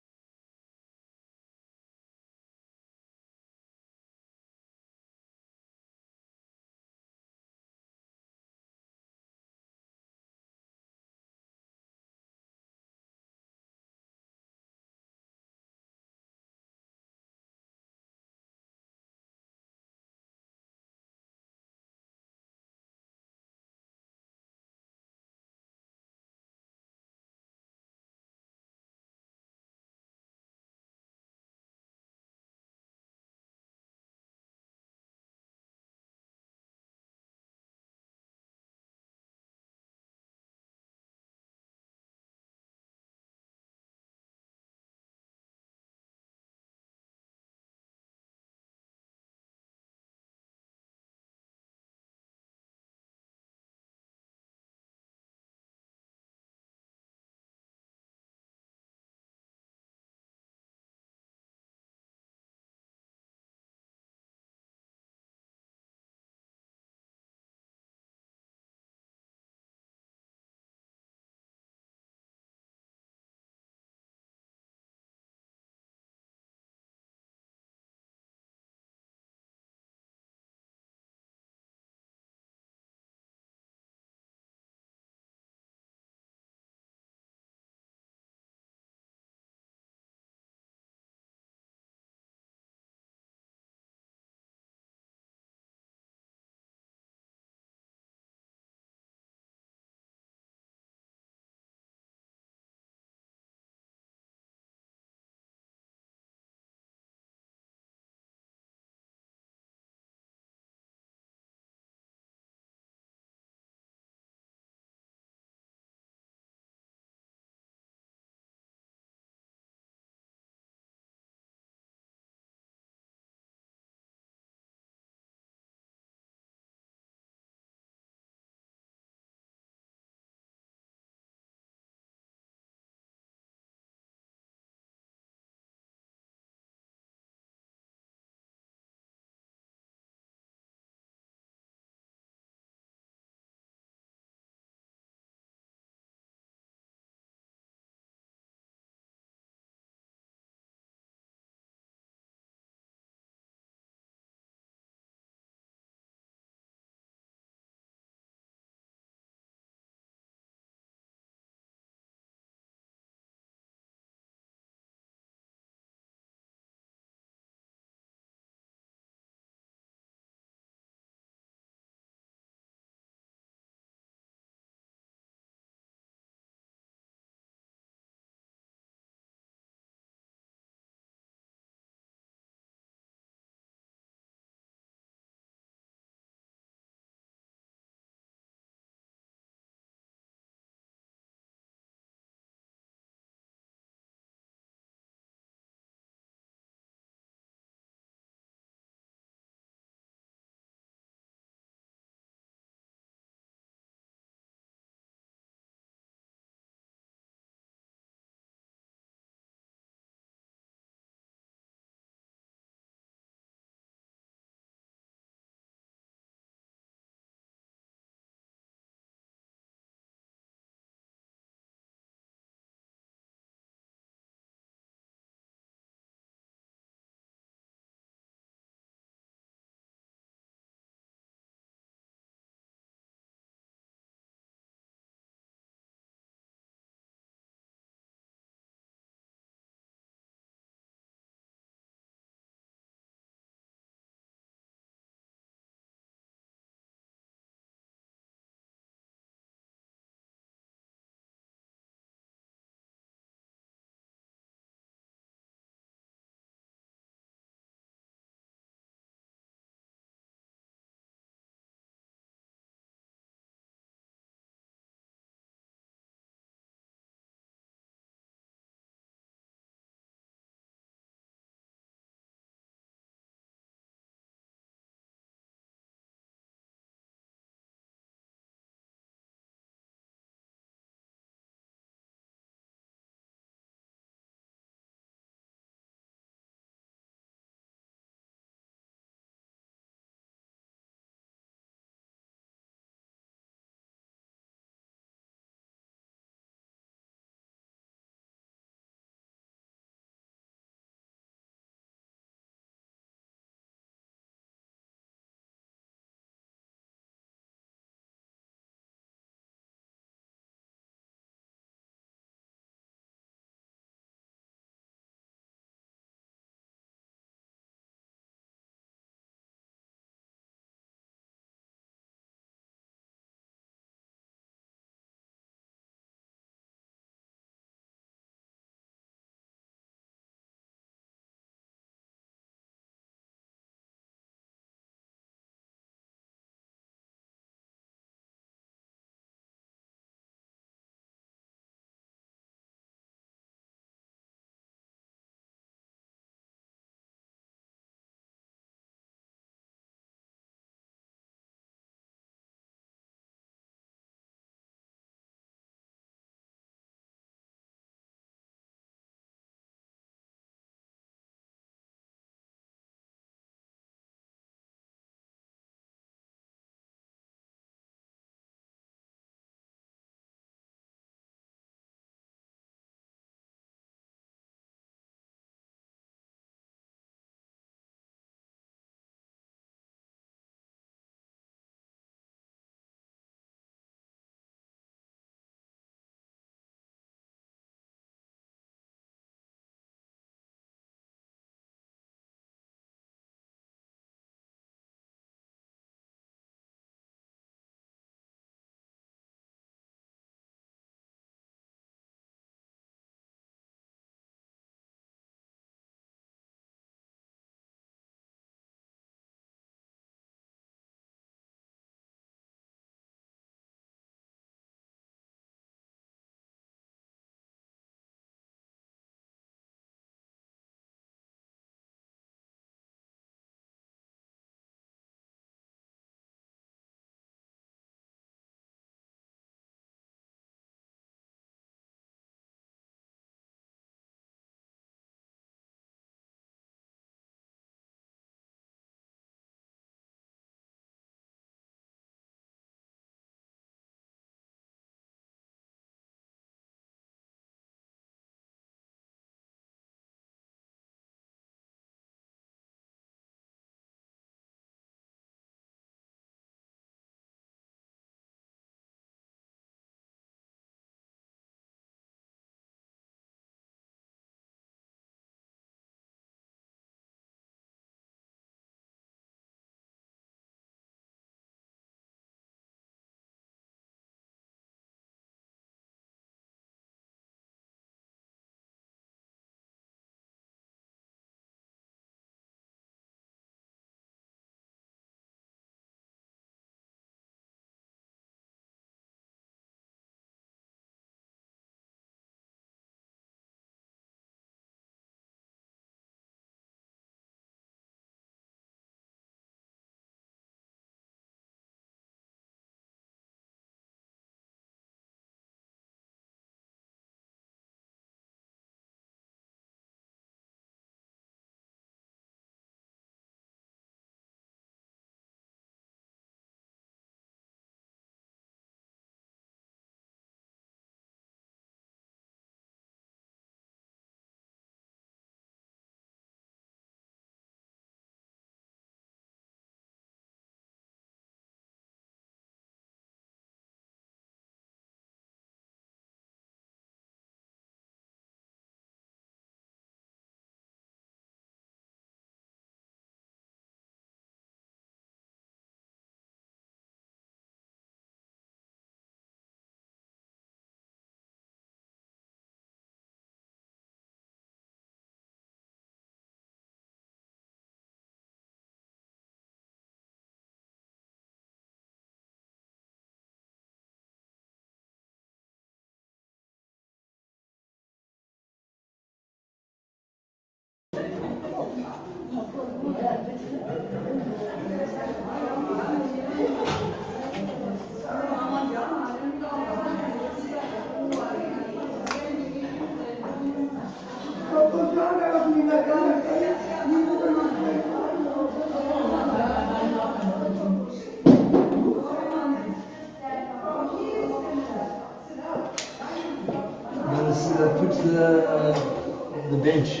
the bench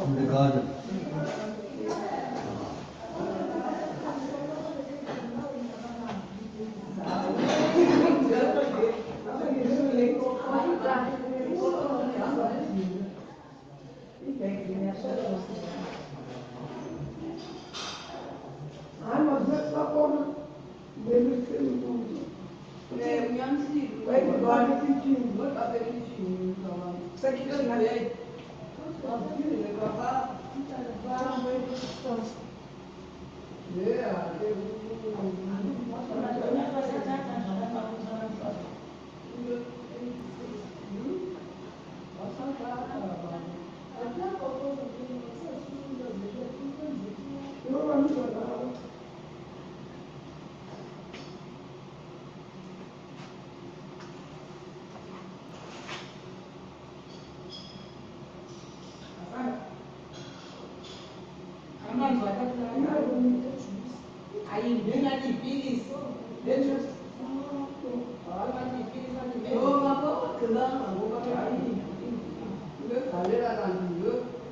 in the garden.